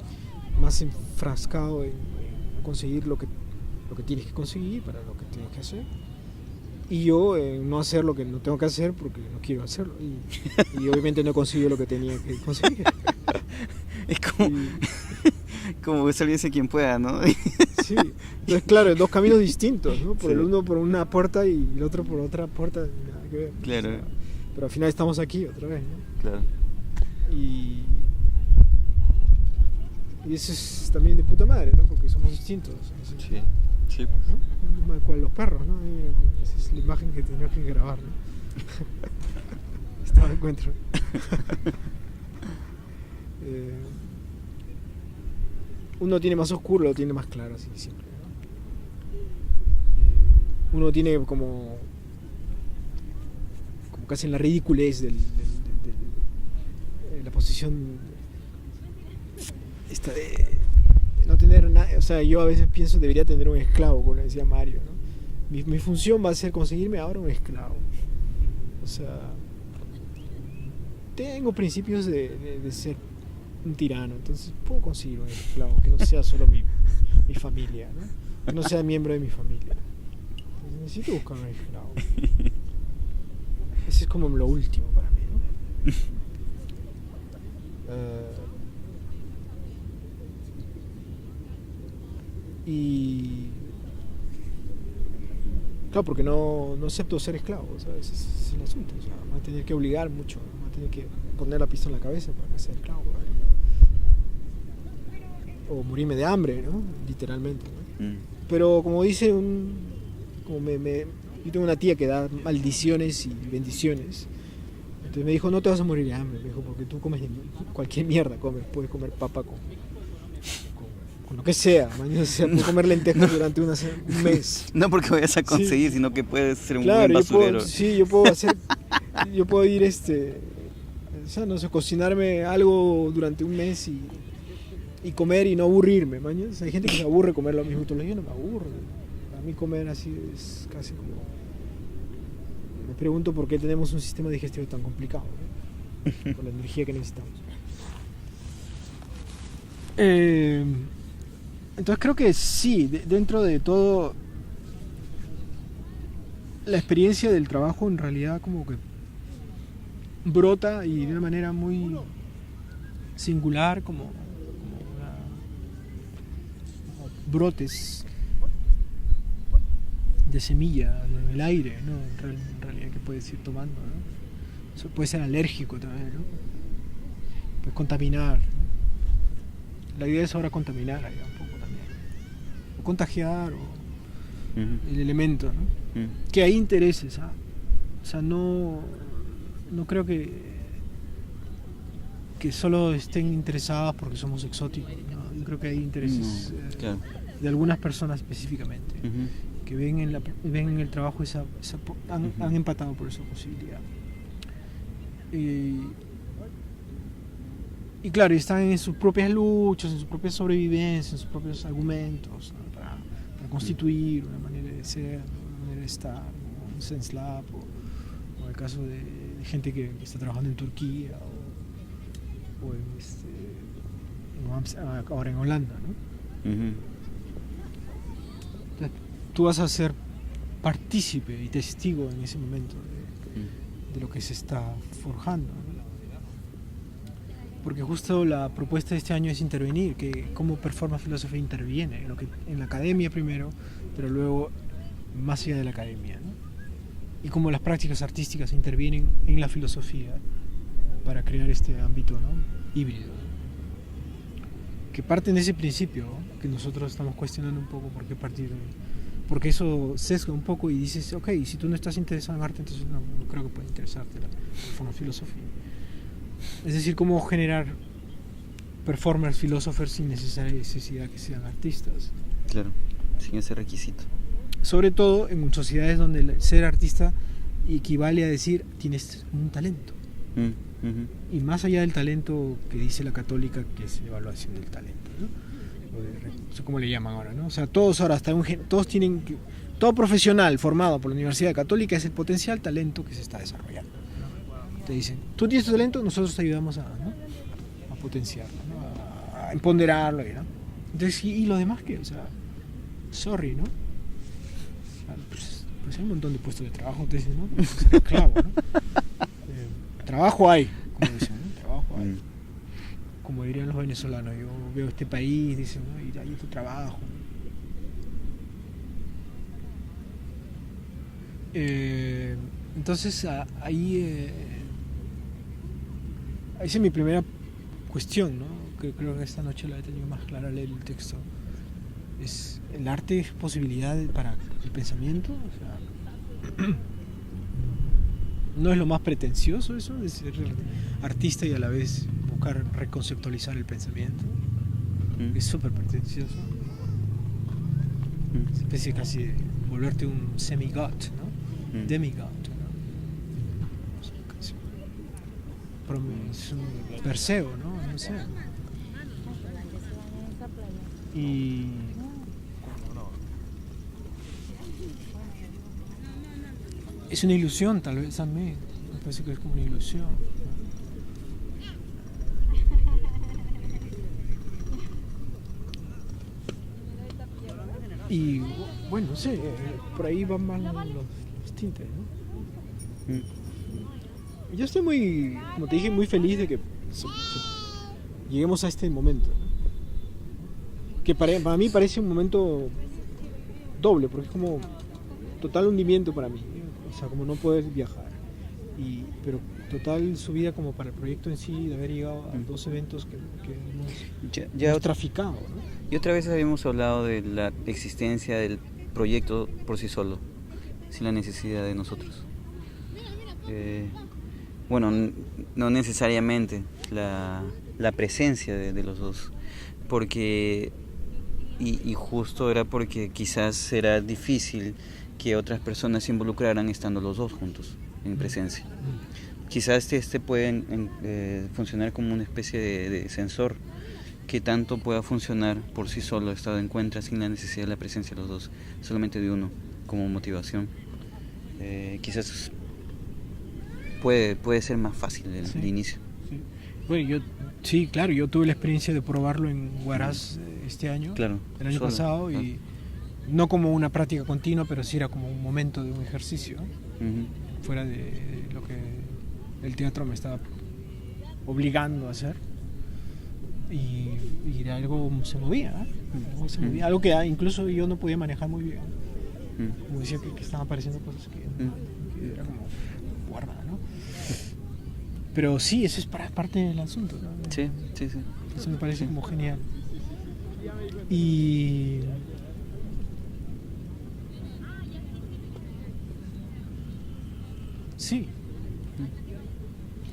más enfrascado en conseguir lo que tienes que conseguir para lo que tienes que hacer. Y yo no hacer lo que no tengo que hacer porque no quiero hacerlo. Y obviamente no consigo lo que tenía que conseguir. Es como saliese quien pueda, ¿no? Sí. Entonces, claro, dos caminos distintos, ¿no? El uno por una puerta y el otro por otra puerta. Nada que ver. Claro. O sea, pero al final estamos aquí otra vez, ¿no? Claro. Y eso es también de puta madre, ¿no? Porque somos distintos. Sí. Sí. ¿No? Cual los perros, ¿no? Esa es la imagen que tenías que grabar, ¿no? Estaba de encuentro. Uno tiene más oscuro, lo tiene más claro, así siempre, ¿no? Uno tiene como casi en la ridiculez de la posición esta de no tener nada. O sea, yo a veces pienso debería tener un esclavo, como le decía Mario, ¿no? Mi función va a ser conseguirme ahora un esclavo. O sea, tengo principios de ser un tirano, entonces puedo conseguir un esclavo que no sea solo mi familia, ¿no? Que no sea miembro de mi familia. Entonces necesito buscar un esclavo. Ese es como lo último para mí, ¿no? Y claro, porque no acepto ser esclavo, ¿sabes? Ese es el asunto. O sea, me van a tener que obligar mucho, me van a tener que poner la pistola en la cabeza para que sea esclavo, ¿vale? O morirme de hambre, ¿no? Literalmente, ¿no? Pero como dice yo tengo una tía que da maldiciones y bendiciones. Entonces me dijo, no te vas a morir de hambre, me dijo, porque tú comes cualquier mierda, puedes comer papa con lo que sea, mañana, o sea, puedo comer lentejas durante un mes. No porque vayas a conseguir, sí, sino que puedes ser un claro, buen basurero. yo puedo ir o sea, no sé, cocinarme algo durante un mes y comer y no aburrirme, mañana. O sea, hay gente que se aburre comer lo mismo todos los días, yo no me aburro. A mí comer así es casi como... Me pregunto por qué tenemos un sistema digestivo tan complicado, ¿no? Con la energía que necesitamos. Entonces creo que sí, dentro de todo, la experiencia del trabajo en realidad como que brota y de una manera muy singular, como brotes de semilla en el aire, ¿no? En realidad que puedes ir tomando, ¿no? Eso puede ser alérgico también, ¿no? Puede contaminar, ¿no? La idea es ahora contaminar allá un poco también, o contagiar, o el elemento, ¿no? Que hay intereses, ¿ah? O sea, no creo que solo estén interesadas porque somos exóticos, ¿no? Yo creo que hay intereses Claro. de algunas personas específicamente que ven en el trabajo han empatado por esa posibilidad. Y claro, están en sus propias luchas, en sus propias sobrevivencias, en sus propios argumentos, ¿no? para constituir una manera de ser, una manera de estar, ¿no? Un sense lab, o en el caso de gente que está trabajando en Turquía o ahora en Holanda, ¿no? Entonces, tú vas a ser partícipe y testigo en ese momento de lo que se está forjando, ¿no? Porque justo la propuesta de este año es intervenir, que cómo Performance Philosophy interviene en la academia primero, pero luego más allá de la academia, ¿no? Y cómo las prácticas artísticas intervienen en la filosofía para crear este ámbito, ¿no? Híbrido, que parten de ese principio, ¿no? Que nosotros estamos cuestionando un poco porque eso sesga un poco y dices, ok, si tú no estás interesado en arte, entonces no creo que pueda interesarte la filosofía. Es decir, cómo generar performers, philosophers sin necesidad que sean artistas. Claro, sin ese requisito. Sobre todo en sociedades donde ser artista equivale a decir tienes un talento. Y más allá del talento que dice la católica, que es evaluación del talento, ¿no? No sé cómo le llaman ahora, ¿no? O sea, todos ahora todo profesional formado por la Universidad Católica es el potencial talento que se está desarrollando. Te dicen, tú tienes tu talento, nosotros te ayudamos a potenciarlo, ¿no? A empoderarlo, ¿no? Entonces, ¿y lo demás qué? O sea, sorry, ¿no? Pues hay un montón de puestos de trabajo, te dicen, ¿no? Pues ser esclavo, ¿no? Trabajo hay, como dicen, ¿no? Trabajo hay. Como dirían los venezolanos, yo veo este país, dicen, ¿no? Y hay tu trabajo. Entonces, ahí esa es mi primera cuestión, ¿no? Que creo que esta noche la he tenido más clara al leer el texto. ¿Es el arte es posibilidad para el pensamiento? O sea, ¿no es lo más pretencioso eso de ser artista y a la vez buscar reconceptualizar el pensamiento? Es súper pretencioso. Es una especie casi de volverte un semigod, ¿no? Demigod, ¿no? O es un Perseo, ¿no? No sé. Y es una ilusión, tal vez, también. Me parece que es como una ilusión. Y bueno, no sé, por ahí van mal los tintes, ¿no? Yo estoy muy, como te dije, muy feliz de que lleguemos a este momento, ¿no? Que para mí parece un momento doble, porque es como total hundimiento para mí, ¿no? O sea, como no poder viajar, pero total subida como para el proyecto en sí, de haber llegado a 2 eventos que hemos traficado, ¿no? Y otra vez habíamos hablado de la existencia del proyecto por sí solo, sin la necesidad de nosotros. Bueno, no necesariamente la presencia de los dos, porque y justo era porque quizás será difícil que otras personas se involucraran estando los dos juntos en presencia. Quizás este puede funcionar como una especie de sensor que tanto pueda funcionar por sí solo, estado de encuentro, sin la necesidad de la presencia de los dos, solamente de uno, como motivación. Quizás puede ser más fácil el inicio. Sí. Bueno, claro, yo tuve la experiencia de probarlo en Huaraz este año, claro, el año pasado, claro. Y no como una práctica continua, pero sí era como un momento de un ejercicio, fuera de lo que el teatro me estaba obligando a hacer. Y era algo se movía, algo que incluso yo no podía manejar muy bien. Como decía que estaban apareciendo cosas que era como guarda, ¿no? Pero sí, eso es parte del asunto, ¿no? Sí. Eso me parece como genial. Y sí,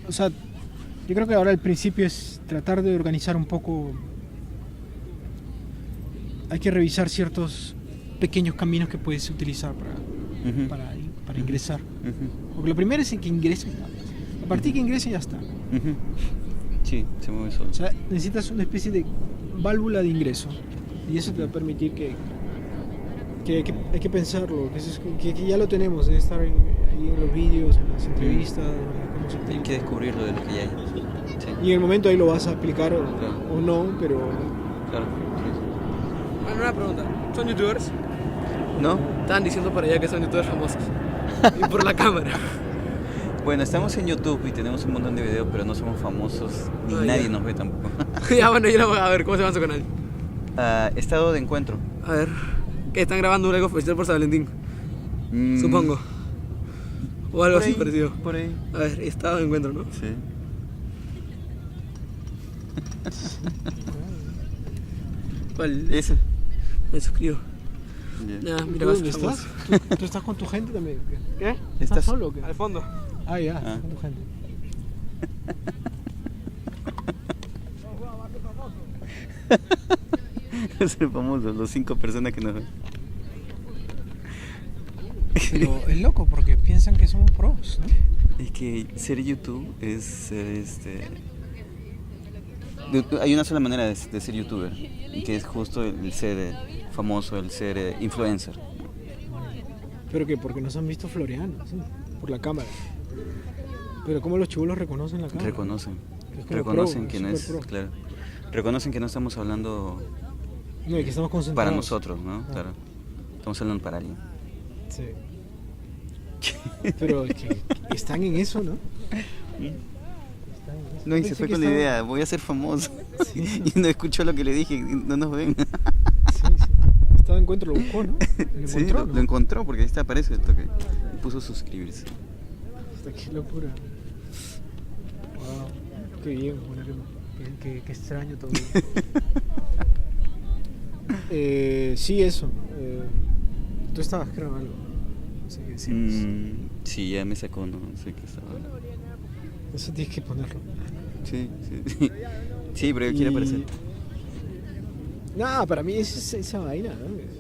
o sea, yo creo que ahora el principio es tratar de organizar un poco. Hay que revisar ciertos pequeños caminos que puedes utilizar para ingresar. Porque lo primero es que ingresen. A partir que ingresen ya está. Sí, se mueve solo. O sea, necesitas una especie de válvula de ingreso. Y eso te va a permitir que hay que pensarlo. Que ya lo tenemos, debe estar ahí en los vídeos, en las entrevistas. Hay que descubrirlo de lo que ya hay. Sí. Y en el momento ahí lo vas a aplicar o no, pero... Claro. Bueno, una pregunta. ¿Son youtubers? ¿No? Estaban diciendo por allá que son youtubers famosos. Y por la cámara. Bueno, estamos en YouTube y tenemos un montón de videos, pero no somos famosos, ni nadie nos ve tampoco. Ya, bueno, yo lo voy a ver. ¿Cómo se llama su canal? Estado de encuentro. A ver. Que están grabando algo oficial por San Valentín. Supongo. O algo así parecido. Por ahí. A ver, estado de encuentro, ¿no? Sí. ¿Cuál? Ese. Me suscribo. Yeah. Ya, mira, ¿Dónde estás? ¿Tú estás con tu gente también? ¿Qué? ¿Estás solo o qué? Al fondo. Ah, ya, estás con tu gente. Es el famoso, los 5 personas que nos ven. Pero es loco porque piensan que somos pros, ¿no? Es que ser YouTube es ser hay una sola manera de ser youtuber, y que es justo el ser famoso, el ser influencer. ¿Pero qué? Porque nos han visto floreando, ¿sí? Por la cámara. Pero ¿cómo los chibolos reconocen la cámara? Reconocen pro, que no es pro. claro. Reconocen que no estamos hablando no, y que estamos concentrados para nosotros, ¿no? Claro. Estamos hablando para alguien. Sí. Pero que están en eso, ¿no? No, y se fue con la idea, voy a ser famoso. Sí. Y no escuchó lo que le dije, no nos ven. Sí. Estaba en encuentro, lo buscó, ¿no? Lo encontró porque ahí está, aparece el toque. Y puso suscribirse. Qué locura. Wow, qué bien, bueno, qué extraño todo. Sí, eso. Tú estabas, creo, algo. No sé qué decías. Sí, ya me sacó, no sé qué estaba. Eso tienes que ponerlo. Sí. Sí, pero yo quiero aparecer. No, para mí es esa vaina, ¿no?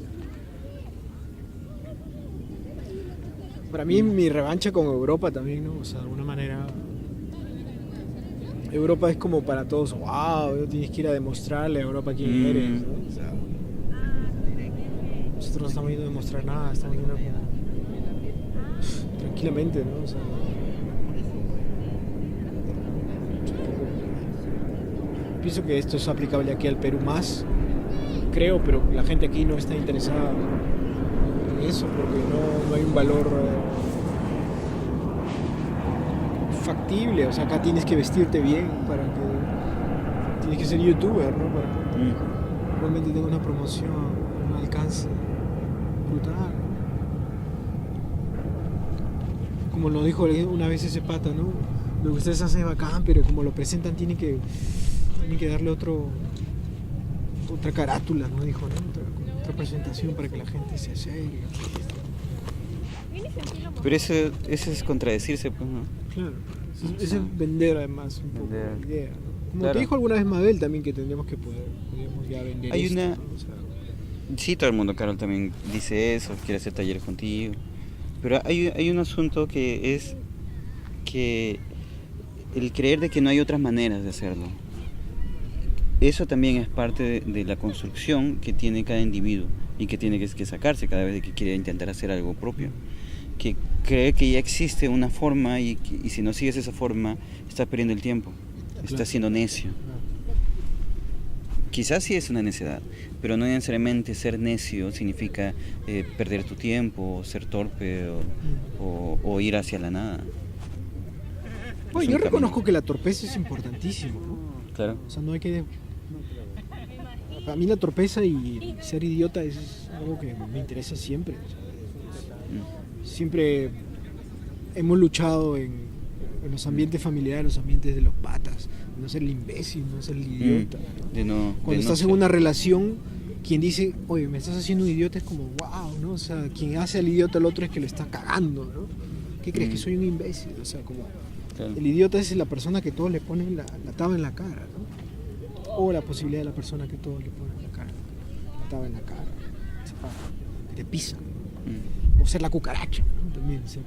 Para mí mi revancha con Europa también, ¿no? O sea, de alguna manera Europa es como para todos, wow, tienes que ir a demostrarle a Europa quién eres, ¿no? O sea, nosotros no estamos yendo a demostrar nada, estamos yendo tranquilamente, ¿no? O sea, pienso que esto es aplicable aquí al Perú más, creo, pero la gente aquí no está interesada en eso porque no hay un valor factible. O sea, acá tienes que vestirte bien tienes que ser youtuber, ¿no? Para que realmente tenga una promoción, un alcance brutal. Como lo dijo una vez ese pata, ¿no? Lo que ustedes hacen es bacán, pero como lo presentan tienen que darle otra carátula, ¿no? Dijo, ¿no? Otra presentación para que la gente se acerque. Pero eso es contradecirse, pues, ¿no? Claro, eso es vender además un poco la idea, ¿no? Como Claro. te dijo alguna vez Mabel también que podríamos ya vender Hay esto, una- ¿no? O sea, Sí, todo el mundo, Carol, también dice eso, quiere hacer talleres contigo. Pero hay un asunto que es que el creer de que no hay otras maneras de hacerlo. Eso también es parte de la construcción que tiene cada individuo y que tiene que sacarse cada vez que quiere intentar hacer algo propio. Que cree que ya existe una forma y si no sigues esa forma, estás perdiendo el tiempo, estás siendo necio. Quizás sí es una necedad, pero no necesariamente ser necio significa perder tu tiempo, ser torpe o ir hacia la nada. Oye, Es un yo reconozco camino. que la torpeza es importantísimo, ¿no? Claro. O sea, no hay que... Para mí la torpeza y ser idiota es algo que me interesa siempre. O sea, siempre hemos luchado en los ambientes familiares, en los ambientes de los patas, de no ser el imbécil, no ser el idiota, ¿no? Cuando estás en una relación, quien dice, oye, me estás haciendo un idiota, es como, wow, ¿no? O sea, quien hace al idiota al otro es que lo está cagando, ¿no? ¿Qué crees? Que soy un imbécil. O sea, como Claro. el idiota es la persona que todos le ponen la taba en la cara, ¿no? O la posibilidad de la persona que todos le ponen la taba en la cara, que te pisan. O ser la cucaracha, ¿no? También, o sea,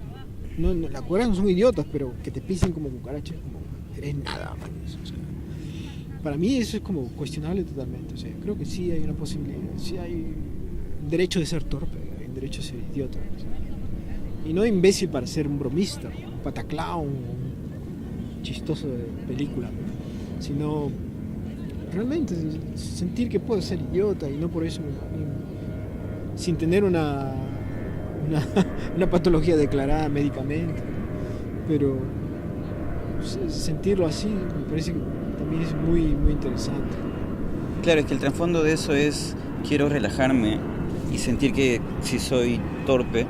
las cucarachas no son idiotas, pero que te pisen como cucaracha es como, eres nada, man. O sea, para mí eso es como cuestionable totalmente. O sea, creo que sí hay una posibilidad, sí hay un derecho de ser torpe, hay un derecho de ser idiota. O sea, y no imbécil para ser un bromista, un pataclown, un chistoso de película, ¿no? Sino realmente sentir que puedo ser idiota y no por eso sin tener una patología declarada médicamente, pero sentirlo así me parece que también es muy, muy interesante. Claro, es que el trasfondo de eso es quiero relajarme y sentir que si soy torpe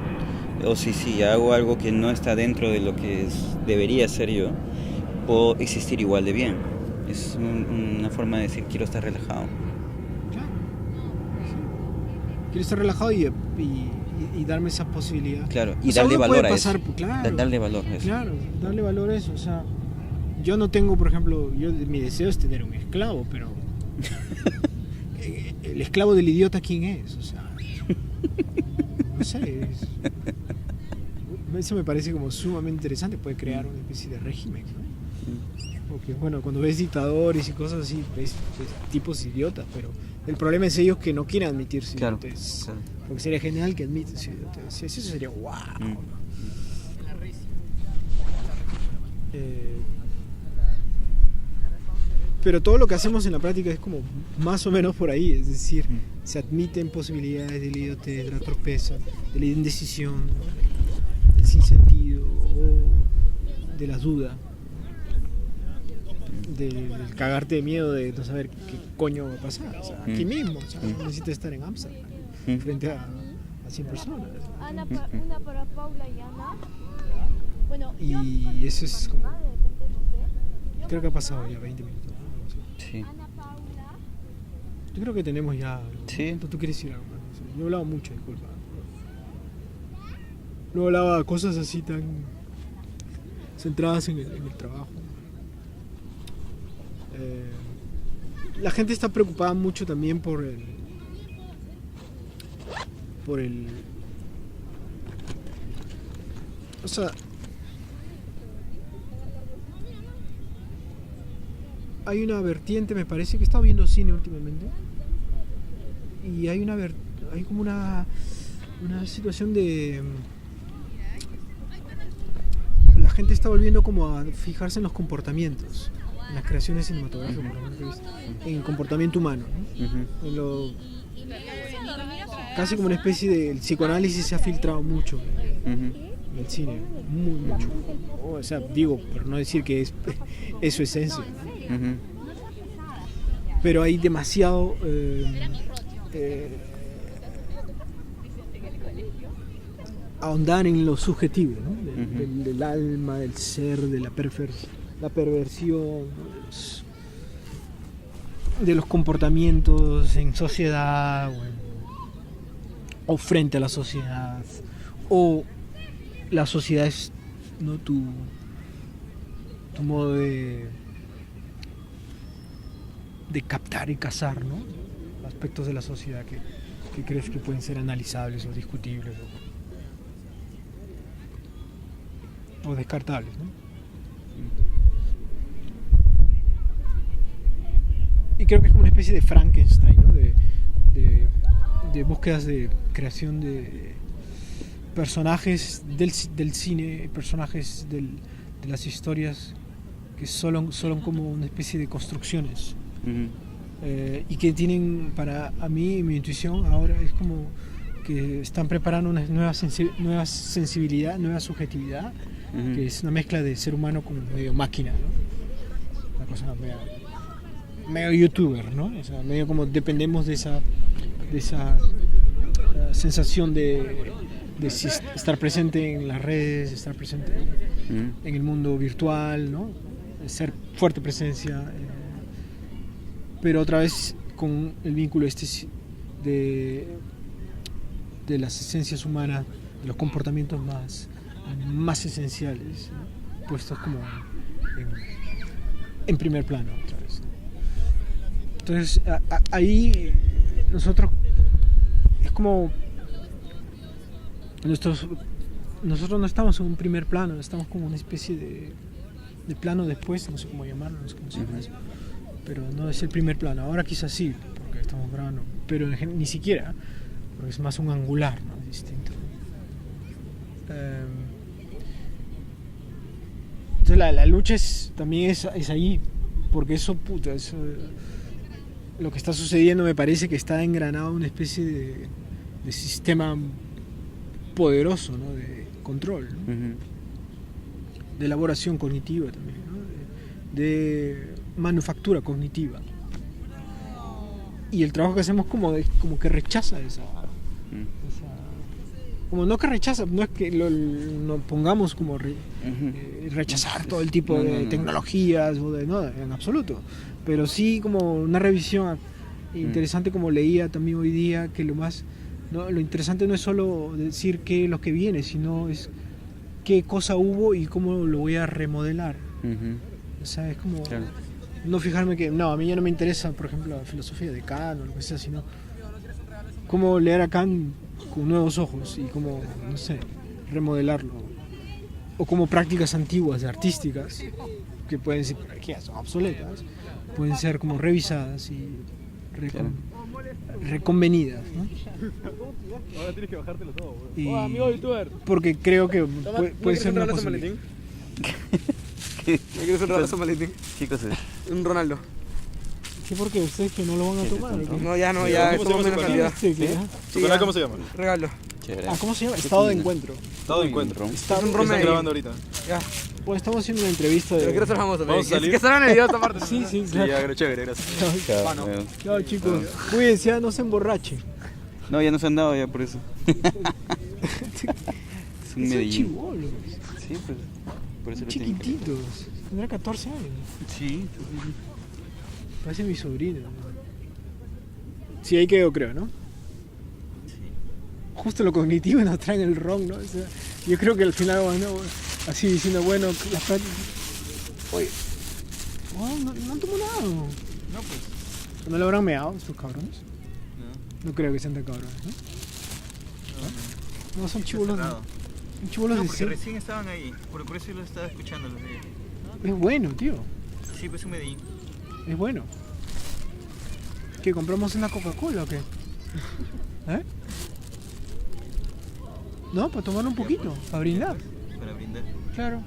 o si hago algo que no está dentro de lo que debería ser yo, puedo existir igual de bien. Es una forma de decir quiero estar relajado. Claro. Sí. Quiero estar relajado y darme esa posibilidad. Claro, y O sea, darle uno valor puede a pasar eso. claro, Darle valor a eso. Claro, darle valor a eso. O sea, yo no tengo, por ejemplo, mi deseo es tener un esclavo, pero el esclavo del idiota, ¿quién es? O sea, no sé. Eso me parece como sumamente interesante. Puede crear una especie de régimen, ¿no? Porque, bueno, cuando ves dictadores y cosas así, ves tipos idiotas, pero el problema es ellos que no quieren admitirse Claro, idiotes. claro. Porque sería genial que admites idiotes. Eso sería wow. Pero todo lo que hacemos en la práctica es como más o menos por ahí, es decir, se admiten posibilidades del idiotez, de la torpeza, de la indecisión, del sinsentido o de la duda, del cagarte de miedo de no saber qué coño va a pasar. O sea, aquí mismo, o sea, no necesitas estar en Amsterdam frente a 100 personas. Una para Paula y Ana. Bueno, Y eso es como, creo que ha pasado ya 20 minutos. ¿no? Sí. Ana Paula. Yo creo que tenemos ya. Sí. ¿Tú quieres decir algo más? Yo he hablado mucho, disculpa. No hablaba cosas así tan centradas en el trabajo. La gente está preocupada mucho también por el o sea, hay una vertiente, me parece, que he estado viendo cine últimamente, y hay hay como una situación de... La gente está volviendo como a fijarse en los comportamientos, en las creaciones cinematográficas, por ejemplo, que he visto, en el comportamiento humano, ¿no? Ujú. En casi como una especie de... El psicoanálisis se ha filtrado mucho Ujú. en el cine, muy mucho. O sea, digo, por no decir que es su esencia, ¿no? Ujú. Pero hay demasiado ahondar en lo subjetivo, ¿no? Del alma, del ser, de la perversión, de los comportamientos en sociedad o frente a la sociedad, o la sociedad es, ¿no?, tu modo de captar y cazar, ¿no?, aspectos de la sociedad que crees que pueden ser analizables o discutibles o descartables, ¿no? Y creo que es como una especie de Frankenstein, ¿no?, de búsquedas de creación de personajes del cine, personajes de las historias que son como una especie de construcciones. Ujú. Y que tienen, para a mí, mi intuición ahora es como que están preparando una nueva sensibilidad, nueva subjetividad, Ujú. que es una mezcla de ser humano con medio máquina, ¿no? Una cosa medio youtuber, ¿no? O sea, medio como dependemos de esa sensación de estar presente en las redes, estar presente Ujú. en el mundo virtual, ¿no? Ser fuerte presencia, pero otra vez con el vínculo de las esencias humanas, de los comportamientos más esenciales, ¿no?, puestos como en primer plano otra vez. Entonces ahí nosotros es como nosotros no estamos en un primer plano, estamos como una especie de plano después, no sé cómo llamarlo, no sé cómo se llama eso, pero no es el primer plano. Ahora quizás sí, porque estamos grabando, pero ni siquiera, porque es más un angular, ¿no?, distinto. Entonces la lucha también es ahí, porque eso, lo que está sucediendo me parece que está engranado una especie de sistema poderoso, ¿no?, de control, ¿no?, Ujú. de elaboración cognitiva también, ¿no?, de manufactura cognitiva. Y el trabajo que hacemos como que rechaza esa como no que rechaza, no es que nos pongamos como rechazar todo el tipo de tecnologías o no, en absoluto, pero sí como una revisión interesante, como leía también hoy día, que lo interesante no es solo decir qué es lo que viene, sino es qué cosa hubo y cómo lo voy a remodelar. Ujú. O sea, es como Claro. no fijarme que a mí ya no me interesa, por ejemplo, la filosofía de Kant o lo que sea, sino cómo leer a Kant con nuevos ojos y cómo, no sé, remodelarlo, o como prácticas antiguas artísticas que pueden ser, que ya son obsoletas, pueden ser como revisadas y reconvenidas, ¿no? Ahora tienes que bajártelo todo, bro. Y- amigo youtuber. porque creo que puede ser una San posibilidad. Valentín? ¿Me quieres un regalo de San Valentín? ¿Qué cosa es? Un Ronaldo. ¿Qué? Porque ustedes que no lo van a tomar, ¿o qué? No, ya, ¿Cómo somos se llama menos su calidad. Sí, claro. ¿Tu Sí, canal ya. cómo se llama? Regalo. Chévere. ¿Cómo se llama? Estado de encuentro. Estado de encuentro. Encuentro. Es un ¿Qué rom están ahí. grabando ahorita? Ya. Bueno, estamos haciendo una entrevista Pero quiero de... ser famoso. ¿Vamos a salir? Que salgan en el video esta parte. Sí, sí, Sí, claro. ya, chévere, gracias. Chao. Chao, chicos. Cuídense, ya no se emborrachen. No, ya nos han dado ya por eso. Es un Son Medellín. chibolos, Sí, pues. Por eso son lo tienen que- chiquititos. Tendrá 14 años. Sí. Parece mi sobrino. Sí, ahí quedó, creo, ¿no? Justo lo cognitivo nos traen el ron, ¿no? O sea, yo creo que al final, bueno, así diciendo, bueno, las prácticas... Oye, no tomo nada. No, pues. ¿No lo habrán meado estos cabrones? No. No creo que sean tan cabrones, ¿no? No, son chibolos. cerrado. Son chibolos No, de porque ser. recién estaban ahí. Por eso yo los estaba escuchando. Los de... Es bueno, tío. Sí, pues un Medellín. Es bueno. ¿Qué, compramos una Coca-Cola o qué? ¿Eh? No, para tomar un poquito, para brindar. Para brindar. Claro.